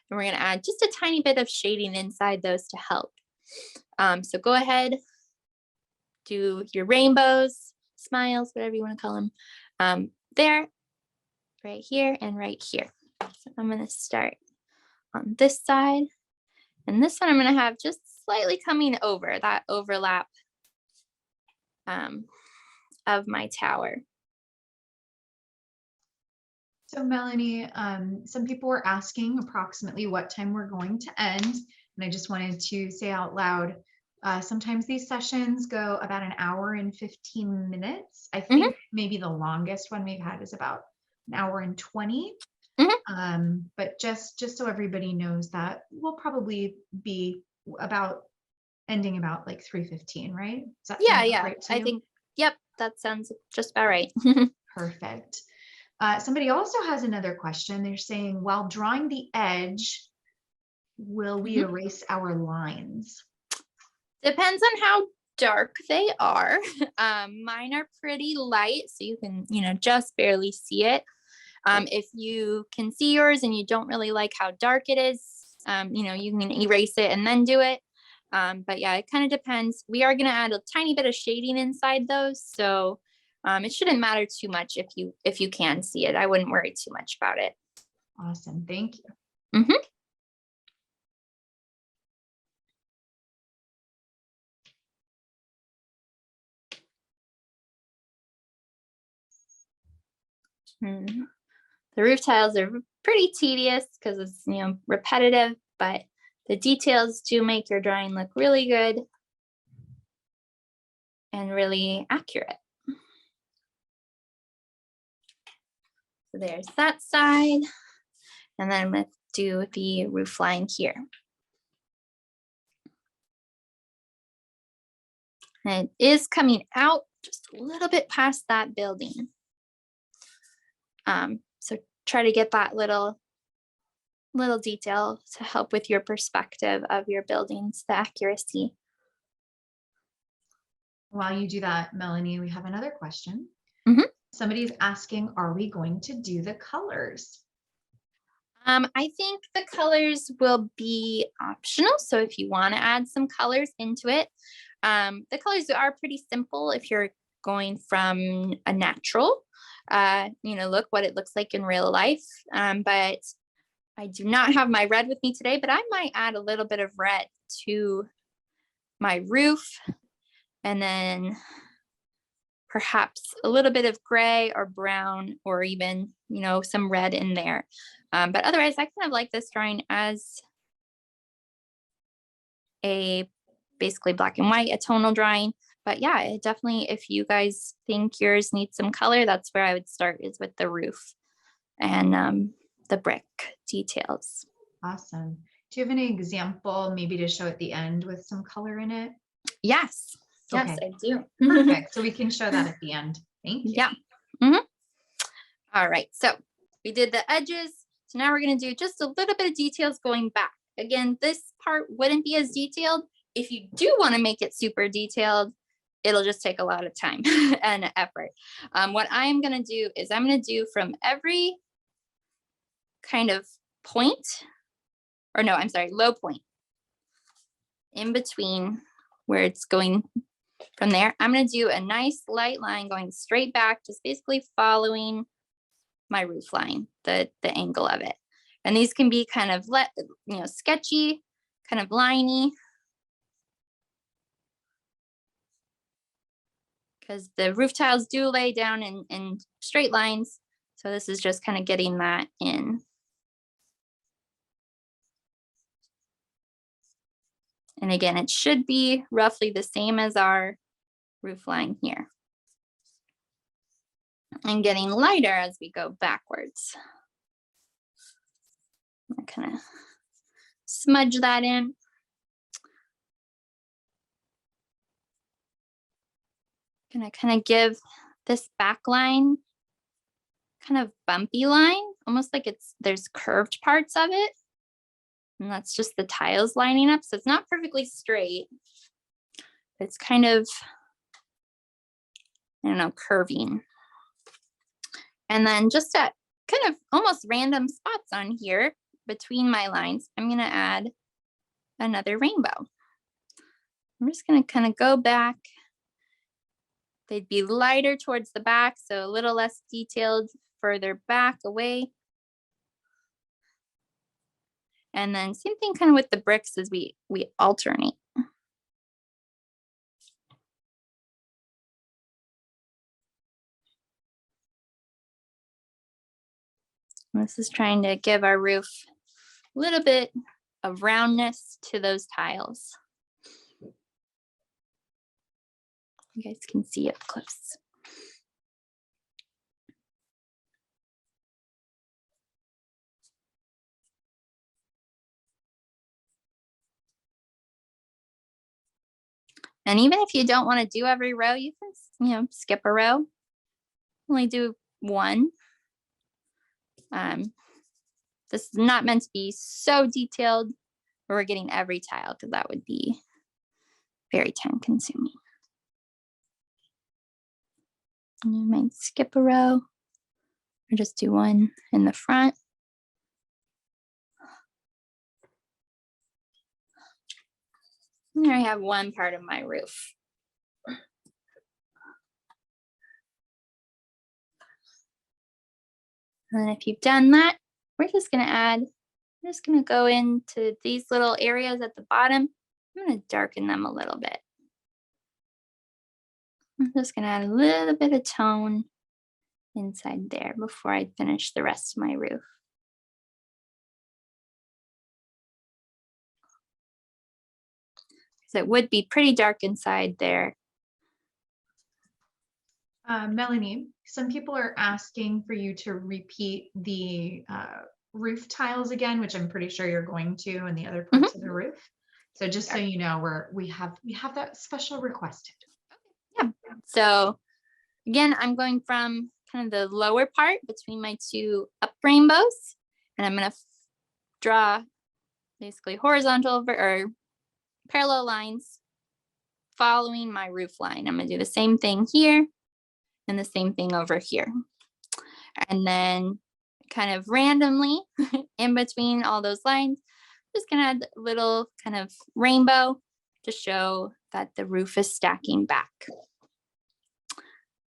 And we're going to add just a tiny bit of shading inside those to help. So go ahead, do your rainbows, smiles, whatever you want to call them, there, right here, and right here. So I'm going to start on this side. And this one I'm going to have just slightly coming over, that overlap of my tower. So Melanie, some people were asking approximately what time we're going to end. And I just wanted to say out loud, sometimes these sessions go about an hour and 15 minutes. I think maybe the longest one we've had is about an hour and 20. But just so everybody knows that we'll probably be ending about like 3:15, right? Yeah. Right, I think, yep, that sounds just about right. Perfect. Somebody also has another question. They're saying, while drawing the edge, will we erase our lines? Depends on how dark they are. Mine are pretty light, so you can, just barely see it. If you can see yours and you don't really like how dark it is, you can erase it and then do it. But yeah, it kind of depends. We are going to add a tiny bit of shading inside those, so it shouldn't matter too much if you can see it. I wouldn't worry too much about it. Awesome, thank you. The roof tiles are pretty tedious because it's repetitive, but the details do make your drawing look really good and really accurate. So there's that side, and then I'm going to do the roof line here. And it is coming out just a little bit past that building. So try to get that little detail to help with your perspective of your buildings, the accuracy. While you do that, Melanie, we have another question. Somebody's asking, are we going to do the colors? I think the colors will be optional. So if you want to add some colors into it, the colors are pretty simple if you're going from a natural, look, what it looks like in real life. But I do not have my red with me today, but I might add a little bit of red to my roof. And then perhaps a little bit of gray or brown, or even, you know, some red in there. But otherwise, I kind of like this drawing as a basically black and white, a tonal drawing. But yeah, it definitely, if you guys think yours needs some color, that's where I would start, is with the roof and the brick details. Awesome. Do you have an example maybe to show at the end with some color in it? Yes, yes, Okay. I do. Perfect. So we can show that at the end. Thank you. Yeah. All right, so we did the edges. So now we're going to do just a little bit of details going back. Again, this part wouldn't be as detailed. If you do want to make it super detailed, it'll just take a lot of time and effort. What I'm going to do is I'm going to do from every kind of point, or no, I'm sorry, low point in between where it's going from there. I'm going to do a nice light line going straight back, just basically following my roof line, the angle of it. And these can be kind of sketchy, kind of liney, because the roof tiles do lay down in straight lines. So this is just kind of getting that in. And again, it should be roughly the same as our roof line here. And getting lighter as we go backwards. I kind of smudge that in. Gonna kind of give this back line kind of bumpy line, almost like there's curved parts of it. And that's just the tiles lining up. So it's not perfectly straight. It's kind of, I don't know, curving. And then just at kind of almost random spots on here between my lines, I'm going to add another rainbow. I'm just going to kind of go back. They'd be lighter towards the back, so a little less detailed further back away. And then same thing kind of with the bricks as we alternate. This is trying to give our roof a little bit of roundness to those tiles. You guys can see up close. And even if you don't want to do every row, you can, skip a row. Only do one. This is not meant to be so detailed where we're getting every tile, because that would be very time consuming. And you might skip a row or just do one in the front. And there I have one part of my roof. And then if you've done that, we're just going to go into these little areas at the bottom. I'm going to darken them a little bit. I'm just going to add a little bit of tone inside there before I finish the rest of my roof. So it would be pretty dark inside there. Melanie, some people are asking for you to repeat the roof tiles again, which I'm pretty sure you're going to, and the other parts of the roof. So just so you know, we have that special requested. Yeah. So again, I'm going from kind of the lower part between my two up rainbows, and I'm going to draw basically horizontal or parallel lines following my roof line. I'm going to do the same thing here and the same thing over here. And then kind of randomly in between all those lines, just gonna add a little kind of rainbow to show that the roof is stacking back.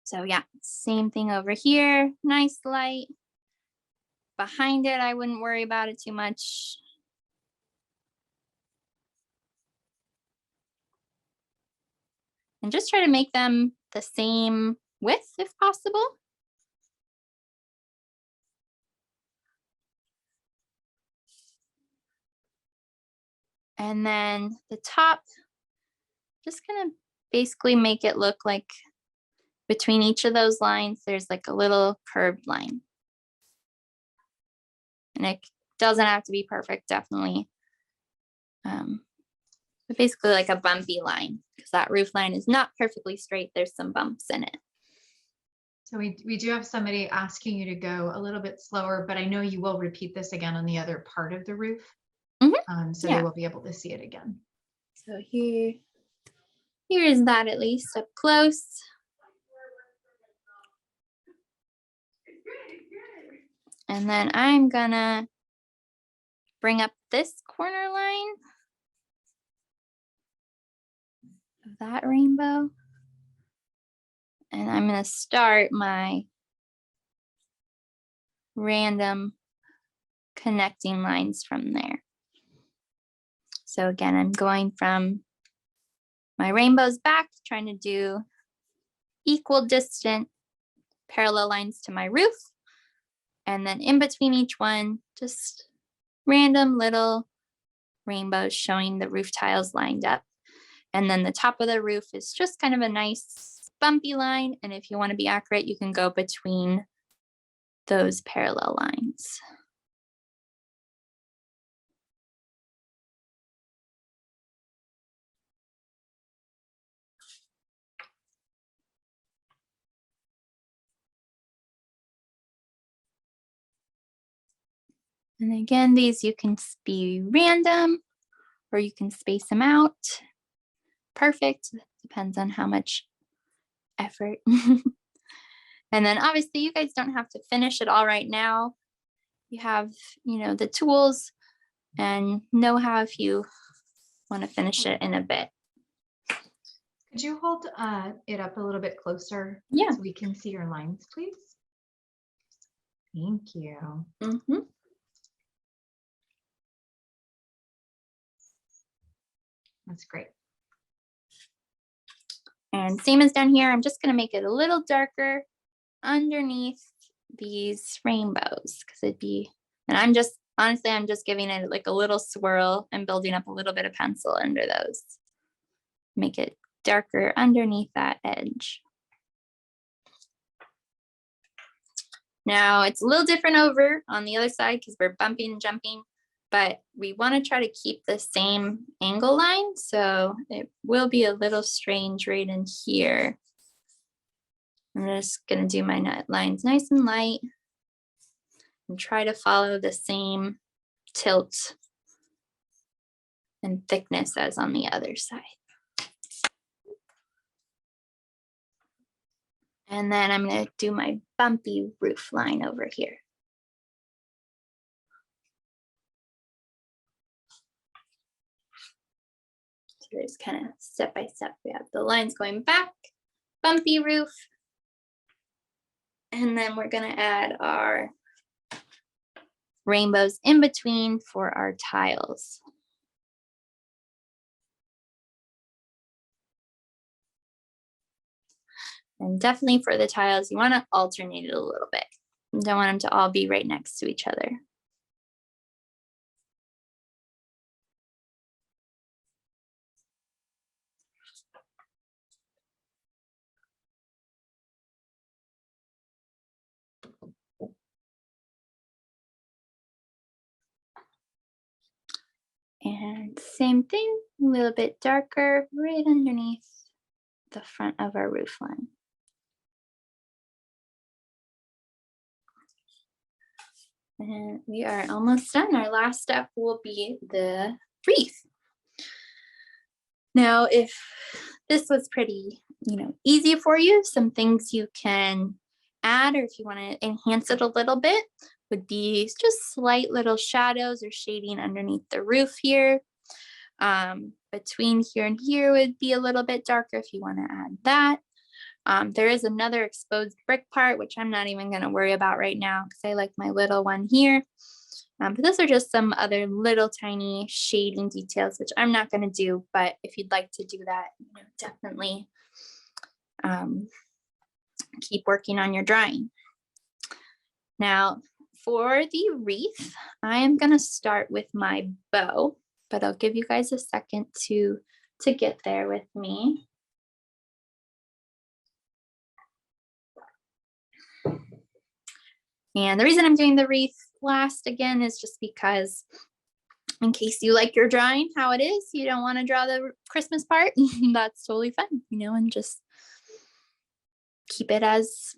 So yeah, same thing over here, nice light. Behind it, I wouldn't worry about it too much. And just try to make them the same width if possible. And then the top, just gonna basically make it look like between each of those lines, there's like a little curved line. And it doesn't have to be perfect, definitely. But basically like a bumpy line, because that roof line is not perfectly straight. There's some bumps in it. So we do have somebody asking you to go a little bit slower, but I know you will repeat this again on the other part of the roof. So Yeah. they will be able to see it again. So here is that at least up close. And then I'm gonna bring up this corner line of that rainbow. And I'm gonna start my random connecting lines from there. So again, I'm going from my rainbow's back, trying to do equal distant parallel lines to my roof. And then in between each one, just random little rainbows showing the roof tiles lined up. And then the top of the roof is just kind of a nice bumpy line. And if you want to be accurate, you can go between those parallel lines. And again, these you can be random or you can space them out. Perfect, depends on how much effort. And then obviously you guys don't have to finish it all right now. You have, the tools and know how if you want to finish it in a bit. Could you hold it up a little bit closer? Yeah. So we can see your lines, please. Thank you. That's great. And same as down here, I'm just going to make it a little darker underneath these rainbows because and I'm just giving it like a little swirl and building up a little bit of pencil under those. Make it darker underneath that edge. Now it's a little different over on the other side because we're bumping and jumping, but we want to try to keep the same angle line. So it will be a little strange right in here. I'm just going to do my lines nice and light and try to follow the same tilt and thickness as on the other side. And then I'm going to do my bumpy roof line over here. So there's kind of step by step. We have the lines going back, bumpy roof. And then we're going to add our rainbows in between for our tiles. And definitely for the tiles, you want to alternate it a little bit. You don't want them to all be right next to each other. And same thing, a little bit darker right underneath the front of our roof line. And we are almost done. Our last step will be the wreath. Now, if this was pretty, easy for you, some things you can add, or if you want to enhance it a little bit, would be just slight little shadows or shading underneath the roof here. Between here and here would be a little bit darker if you want to add that. There is another exposed brick part, which I'm not even going to worry about right now because I like my little one here. But those are just some other little tiny shading details, which I'm not going to do. But if you'd like to do that, definitely keep working on your drawing. Now, for the wreath, I am going to start with my bow, but I'll give you guys a second to get there with me. And the reason I'm doing the wreath last again is just because in case you like your drawing how it is, you don't want to draw the Christmas part, that's totally fine, you know, and just keep it as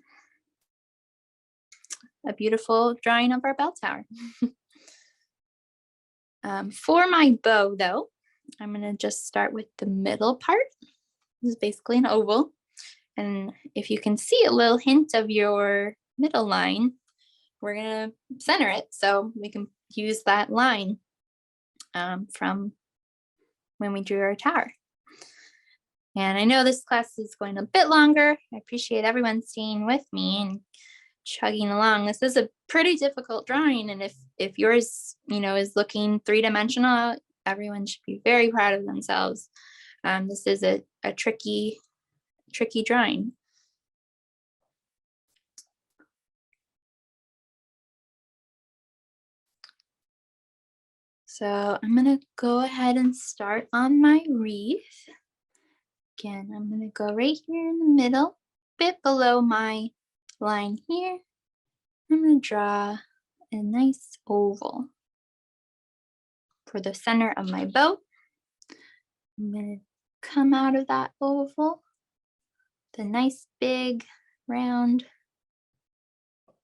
a beautiful drawing of our bell tower. For my bow though, I'm going to just start with the middle part. This is basically an oval. And if you can see a little hint of your middle line, we're going to center it. So we can use that line from when we drew our tower. And I know this class is going a bit longer. I appreciate everyone staying with me and chugging along. This is a pretty difficult drawing, and if yours, you know, is looking three-dimensional, everyone should be very proud of themselves. This is a tricky drawing. So I'm gonna go ahead and start on my wreath. Again, I'm gonna go right here in the middle, bit below my line here. I'm gonna draw a nice oval for the center of my bow. I'm gonna come out of that oval, the nice big round,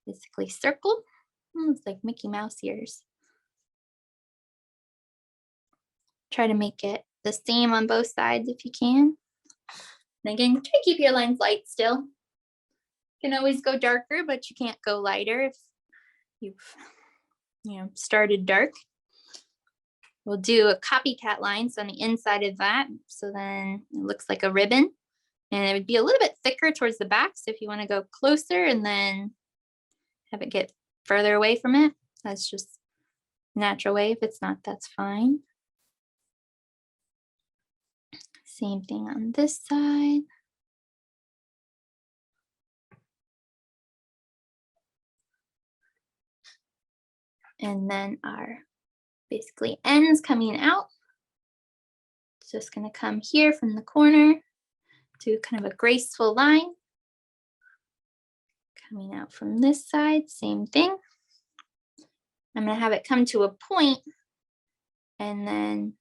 basically circle. It's like Mickey Mouse ears. Try to make it the same on both sides if you can. And again, try to keep your lines light still. You can always go darker, but you can't go lighter if you've started dark. We'll do a copycat line, so on the inside of that, so then it looks like a ribbon, and it would be a little bit thicker towards the back. So if you want to go closer and then have it get further away from it, that's just natural way. If it's not, that's fine. Same thing on this side. And then our basically ends coming out. It's just going to come here from the corner to kind of a graceful line. Coming out from this side, same thing. I'm going to have it come to a point and then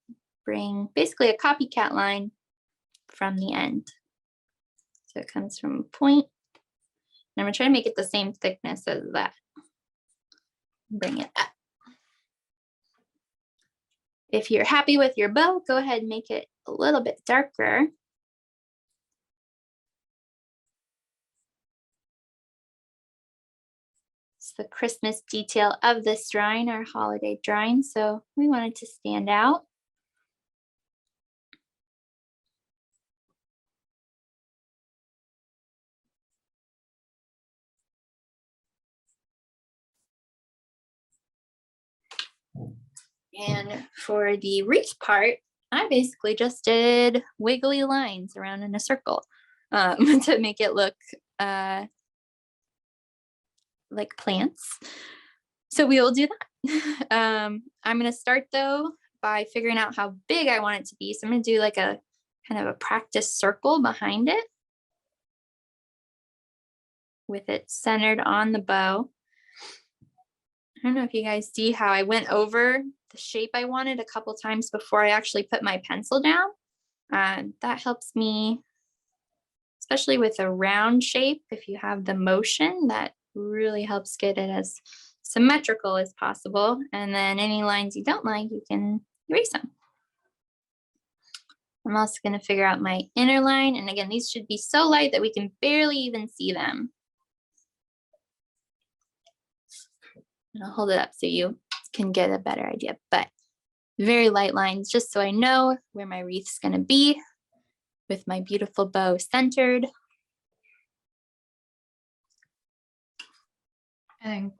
bring basically a copycat line from the end. So it comes from a point. And I'm going to try to make it the same thickness as that. Bring it up. If you're happy with your bow, go ahead and make it a little bit darker. It's the Christmas detail of this drawing, our holiday drawing, so we want it to stand out. And for the wreath part, I basically just did wiggly lines around in a circle to make it look like plants. So we will do that. I'm going to start though by figuring out how big I want it to be. So I'm going to do like a kind of a practice circle behind it with it centered on the bow. I don't know if you guys see how I went over the shape I wanted a couple times before I actually put my pencil down. That helps me, especially with a round shape. If you have the motion, that really helps get it as symmetrical as possible. And then any lines you don't like, you can erase them. I'm also going to figure out my inner line. And again, these should be so light that we can barely even see them. And I'll hold it up so you can get a better idea, but very light lines, just so I know where my wreath's going to be with my beautiful bow centered. And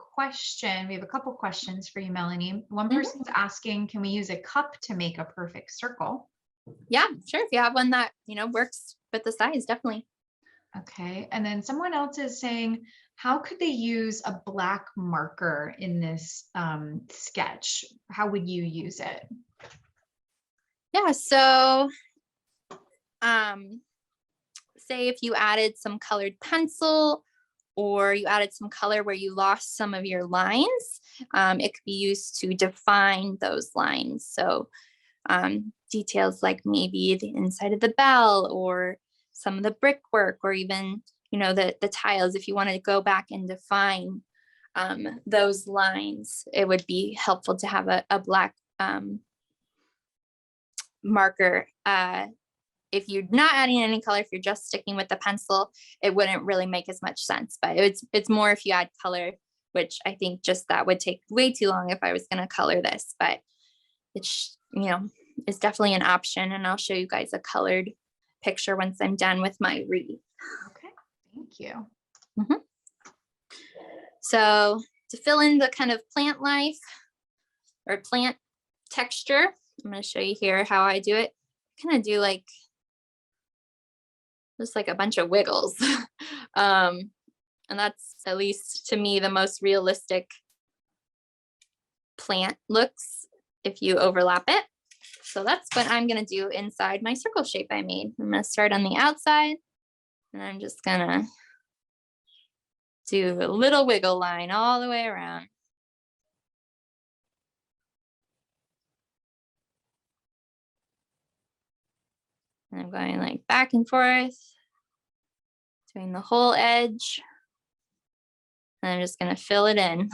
then we have a couple questions for you, Melanie. One person's asking, can we use a cup to make a perfect circle? Yeah, sure. If you have one that, works with the size, definitely. Okay, and then someone else is saying, how could they use a black marker in this sketch? How would you use it? Yeah, so say if you added some colored pencil or you added some color where you lost some of your lines, it could be used to define those lines. So details like maybe the inside of the bell or some of the brickwork, or even, you know, the tiles. If you wanted to go back and define those lines, it would be helpful to have a black marker. If you're not adding any color, if you're just sticking with the pencil, it wouldn't really make as much sense. But it's more if you add color, which I think just that would take way too long if I was going to color this. But it's, you know, it's definitely an option, and I'll show you guys a colored picture once I'm done with my wreath. Okay, thank you. So to fill in the kind of plant life or plant texture, I'm going to show you here how I do it. Kind of do like just like a bunch of wiggles. And that's, at least to me, the most realistic plant looks if you overlap it. So that's what I'm going to do inside my circle shape I made. I'm going to start on the outside, and I'm just going to do a little wiggle line all the way around. And I'm going like back and forth, doing the whole edge. And I'm just going to fill it in.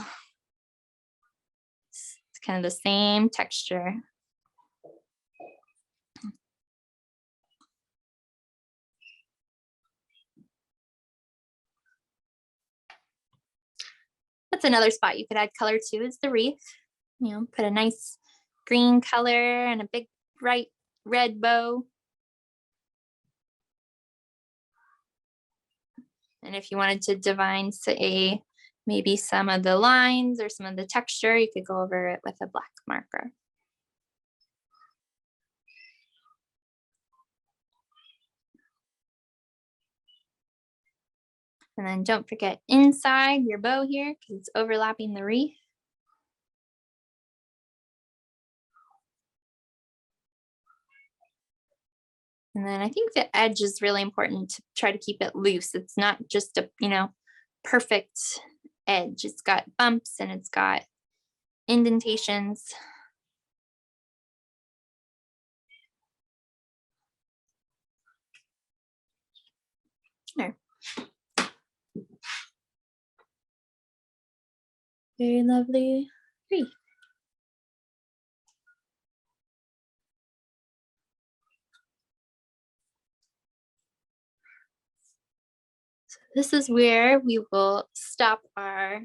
It's kind of the same texture. That's another spot you could add color to, is the wreath. You know, put a nice green color and a big bright red bow. And if you wanted to define, say, maybe some of the lines or some of the texture, you could go over it with a black marker. And then don't forget inside your bow here, because it's overlapping the wreath. And then I think the edge is really important to try to keep it loose. It's not just a, you know, perfect edge. It's got bumps and it's got indentations. There. Very lovely wreath. So this is where we will stop our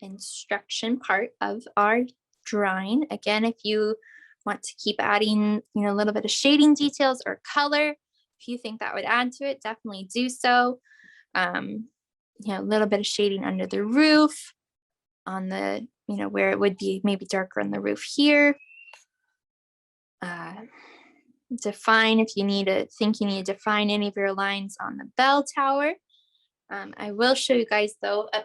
instruction part of our drawing. Again, if you want to keep adding, you know, a little bit of shading details or color, if you think that would add to it, definitely do so. You know, a little bit of shading under the roof, on the, you know, where it would be maybe darker on the roof here. Define if you need to think you need to define any of your lines on the bell tower. I will show you guys though a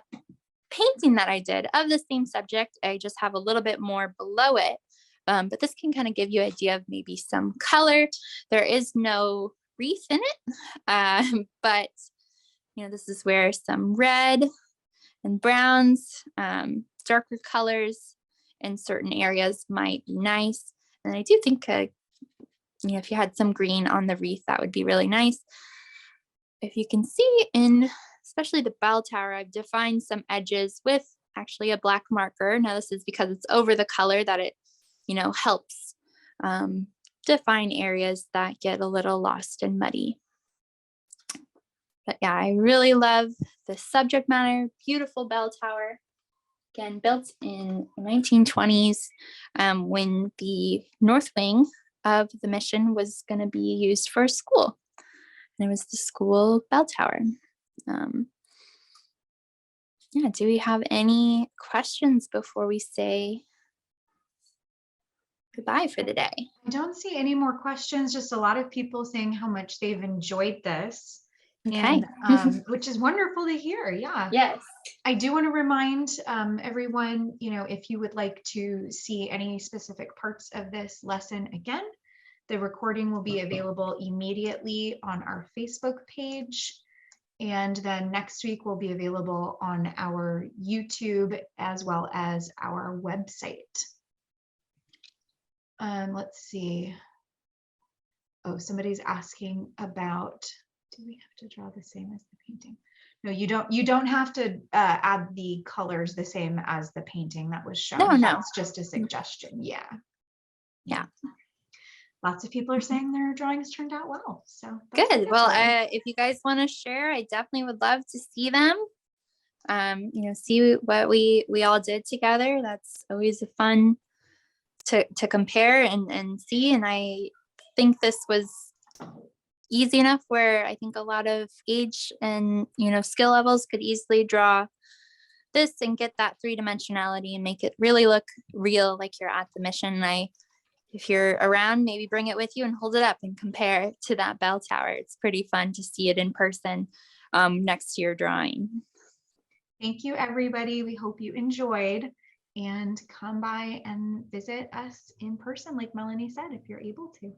painting that I did of the same subject. I just have a little bit more below it, but this can kind of give you an idea of maybe some color. There is no wreath in it, but you know, this is where some red and browns, darker colors in certain areas might be nice. And I do think, you know, if you had some green on the wreath, that would be really nice. If you can see in, especially the bell tower, I've defined some edges with actually a black marker. Now this is because it's over the color that it, you know, helps define areas that get a little lost and muddy. But yeah, I really love the subject matter. Beautiful bell tower. Again, built in the 1920s, when the north wing of the mission was going to be used for a school. And it was the school bell tower. Yeah, do we have any questions before we say goodbye for the day? I don't see any more questions, just a lot of people saying how much they've enjoyed this. Okay. And which is wonderful to hear. Yeah. Yes. I do want to remind everyone, if you would like to see any specific parts of this lesson again, the recording will be available immediately on our Facebook page. And then next week will be available on our YouTube as well as our website. Let's see. Oh, somebody's asking about, do we have to draw the same as the painting? No, you don't. You don't have to add the colors the same as the painting that was shown. No. That's just a suggestion. Yeah. Yeah. Lots of people are saying their drawings turned out well. So Good. Well, if you guys want to share, I definitely would love to see them. See what we all did together. That's always a fun to compare and see. And I think this was easy enough where I think a lot of age and skill levels could easily draw this and get that three-dimensionality and make it really look real, like you're at the mission. If you're around, maybe bring it with you and hold it up and compare to that bell tower. It's pretty fun to see it in person next to your drawing. Thank you, everybody. We hope you enjoyed, and come by and visit us in person, like Melanie said, if you're able to.